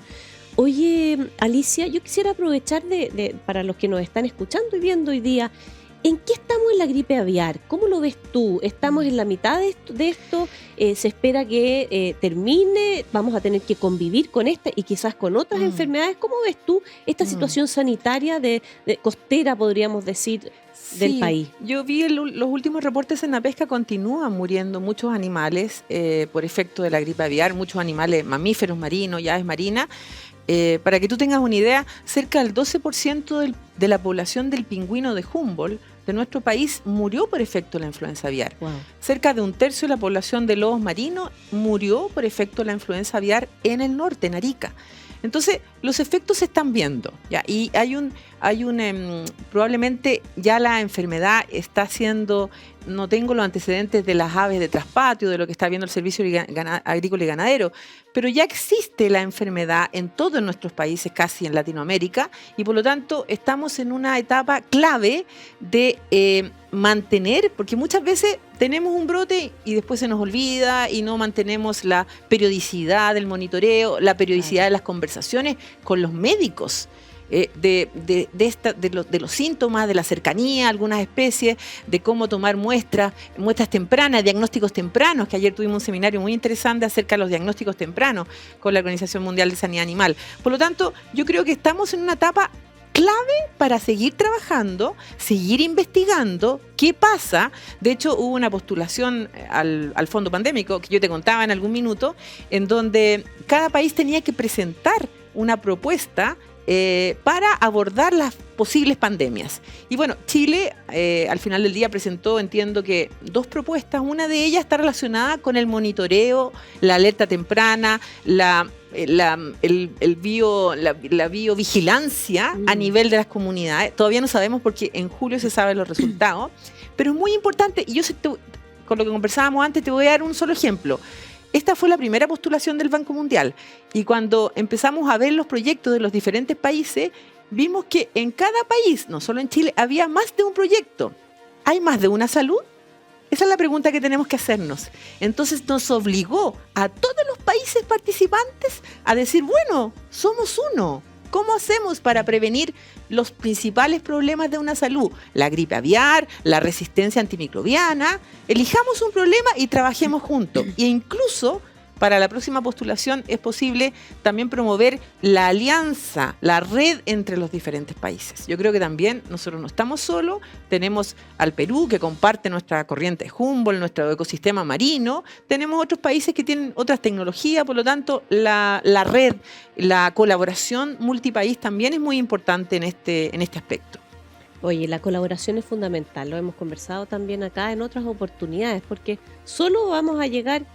Oye, Alicia, yo quisiera aprovechar para los que nos están escuchando y viendo hoy día, ¿en qué estamos en la gripe aviar? ¿Cómo lo ves tú? ¿Estamos en la mitad de esto? ¿Se espera que termine? ¿Vamos a tener que convivir con esta y quizás con otras enfermedades? ¿Cómo ves tú esta situación sanitaria de costera, podríamos decir, del país? Yo vi los últimos reportes en la pesca, continúan muriendo muchos animales por efecto de la gripe aviar, muchos animales mamíferos marinos y aves marinas. Para que tú tengas una idea, cerca del 12% de la población del pingüino de Humboldt de nuestro país murió por efecto de la influenza aviar. Wow. Cerca de 1/3 de la población de lobos marinos murió por efecto de la influenza aviar en el norte, en Arica. Entonces, los efectos se están viendo, ¿ya? Y probablemente ya la enfermedad está siendo, no tengo los antecedentes de las aves de traspatio, de lo que está viendo el Servicio Agrícola y Ganadero, pero ya existe la enfermedad en todos nuestros países, casi en Latinoamérica, y por lo tanto estamos en una etapa clave de mantener, porque muchas veces tenemos un brote y después se nos olvida y no mantenemos la periodicidad del monitoreo, la periodicidad de las conversaciones con los médicos. De los síntomas, de la cercanía a algunas especies, de cómo tomar muestras tempranas, diagnósticos tempranos, que ayer tuvimos un seminario muy interesante acerca de los diagnósticos tempranos con la Organización Mundial de Sanidad Animal. Por lo tanto, yo creo que estamos en una etapa clave para seguir trabajando, seguir investigando qué pasa. De hecho, hubo una postulación al fondo pandémico, que yo te contaba en algún minuto, en donde cada país tenía que presentar una propuesta para abordar las posibles pandemias. Y bueno, Chile al final del día presentó, entiendo que 2 propuestas. Una de ellas está relacionada con el monitoreo, la alerta temprana, la biovigilancia a nivel de las comunidades. Todavía no sabemos porque en julio se saben los resultados, pero es muy importante. Y con lo que conversábamos antes, te voy a dar un solo ejemplo. Esta fue la primera postulación del Banco Mundial, y cuando empezamos a ver los proyectos de los diferentes países, vimos que en cada país, no solo en Chile, había más de un proyecto. ¿Hay más de una salud? Esa es la pregunta que tenemos que hacernos. Entonces nos obligó a todos los países participantes a decir, bueno, somos uno. ¿Cómo hacemos para prevenir los principales problemas de una salud? La gripe aviar, la resistencia antimicrobiana. Elijamos un problema y trabajemos juntos. E incluso para la próxima postulación es posible también promover la alianza, la red entre los diferentes países. Yo creo que también nosotros no estamos solos, tenemos al Perú que comparte nuestra corriente Humboldt, nuestro ecosistema marino, tenemos otros países que tienen otras tecnologías, por lo tanto la red, la colaboración multipaís también es muy importante en este aspecto. Oye, la colaboración es fundamental, lo hemos conversado también acá en otras oportunidades, porque solo vamos a llegar.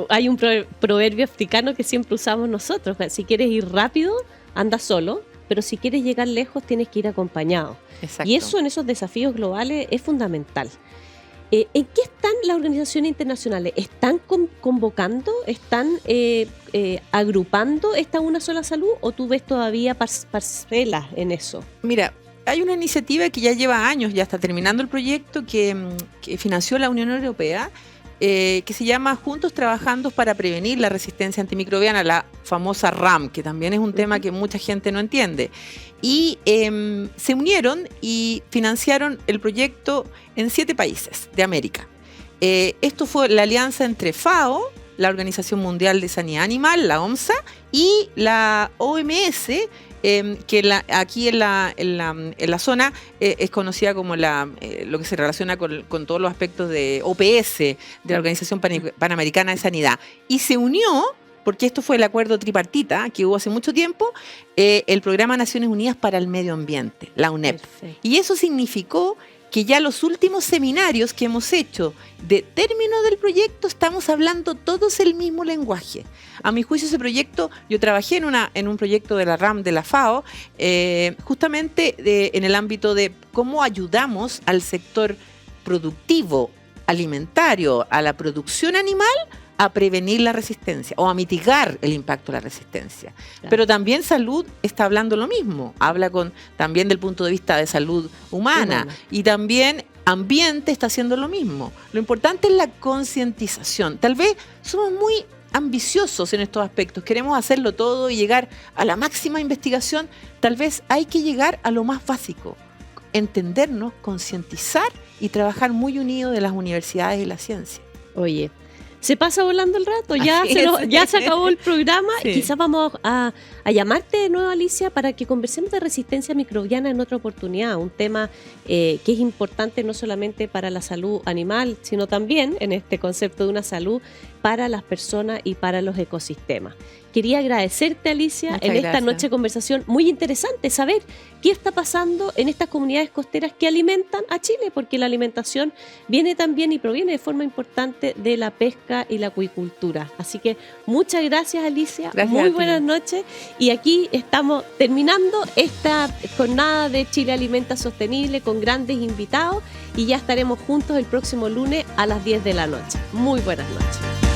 Hay un proverbio africano que siempre usamos nosotros: si quieres ir rápido, anda solo, pero si quieres llegar lejos, tienes que ir acompañado. Exacto. Y eso en esos desafíos globales es fundamental. ¿En qué están las organizaciones internacionales? ¿Están convocando? ¿Están agrupando esta una sola salud? ¿O tú ves todavía parcelas en eso? Mira, hay una iniciativa que ya lleva años, ya está terminando el proyecto, que financió la Unión Europea, que se llama Juntos Trabajando para Prevenir la Resistencia Antimicrobiana, la famosa RAM, que también es un tema que mucha gente no entiende. Y se unieron y financiaron el proyecto en 7 países de América. Esto fue la alianza entre FAO, la Organización Mundial de Sanidad Animal, la OMSA, y la OMS, que aquí en la zona es conocida como lo que se relaciona con todos los aspectos de OPS, de la Organización Panamericana de Sanidad. Y se unió, porque esto fue el acuerdo tripartita que hubo hace mucho tiempo, el Programa Naciones Unidas para el Medio Ambiente, la UNEP. Perfecto. Y eso significó que ya los últimos seminarios que hemos hecho de término del proyecto estamos hablando todos el mismo lenguaje. A mi juicio ese proyecto, yo trabajé en un proyecto de la RAM de la FAO, justamente en el ámbito de cómo ayudamos al sector productivo, alimentario, a la producción animal, a prevenir la resistencia o a mitigar el impacto de la resistencia. Claro. Pero también salud está hablando lo mismo, habla también del punto de vista de salud humana. Y también ambiente está haciendo lo mismo. Lo importante es la concientización. Tal vez somos muy ambiciosos en estos aspectos, queremos hacerlo todo y llegar a la máxima investigación. Tal vez hay que llegar a lo más básico, entendernos, concientizar y trabajar muy unidos de las universidades y la ciencia. Oye, se pasa volando el rato, ya Así ya se acabó el programa. Sí. Quizás vamos a llamarte de nuevo, Alicia, para que conversemos de resistencia microbiana en otra oportunidad, un tema que es importante no solamente para la salud animal, sino también en este concepto de una salud para las personas y para los ecosistemas. Quería agradecerte, Alicia, Muchas en esta gracias. noche de conversación. Muy interesante saber qué está pasando en estas comunidades costeras que alimentan a Chile, porque la alimentación viene también y proviene de forma importante de la pesca y la acuicultura. Así que muchas gracias, Alicia. Gracias a Muy ti. buenas noches. Y aquí estamos terminando esta jornada de Chile Alimenta Sostenible con grandes invitados y ya estaremos juntos el próximo lunes a las 10 de la noche. Muy buenas noches.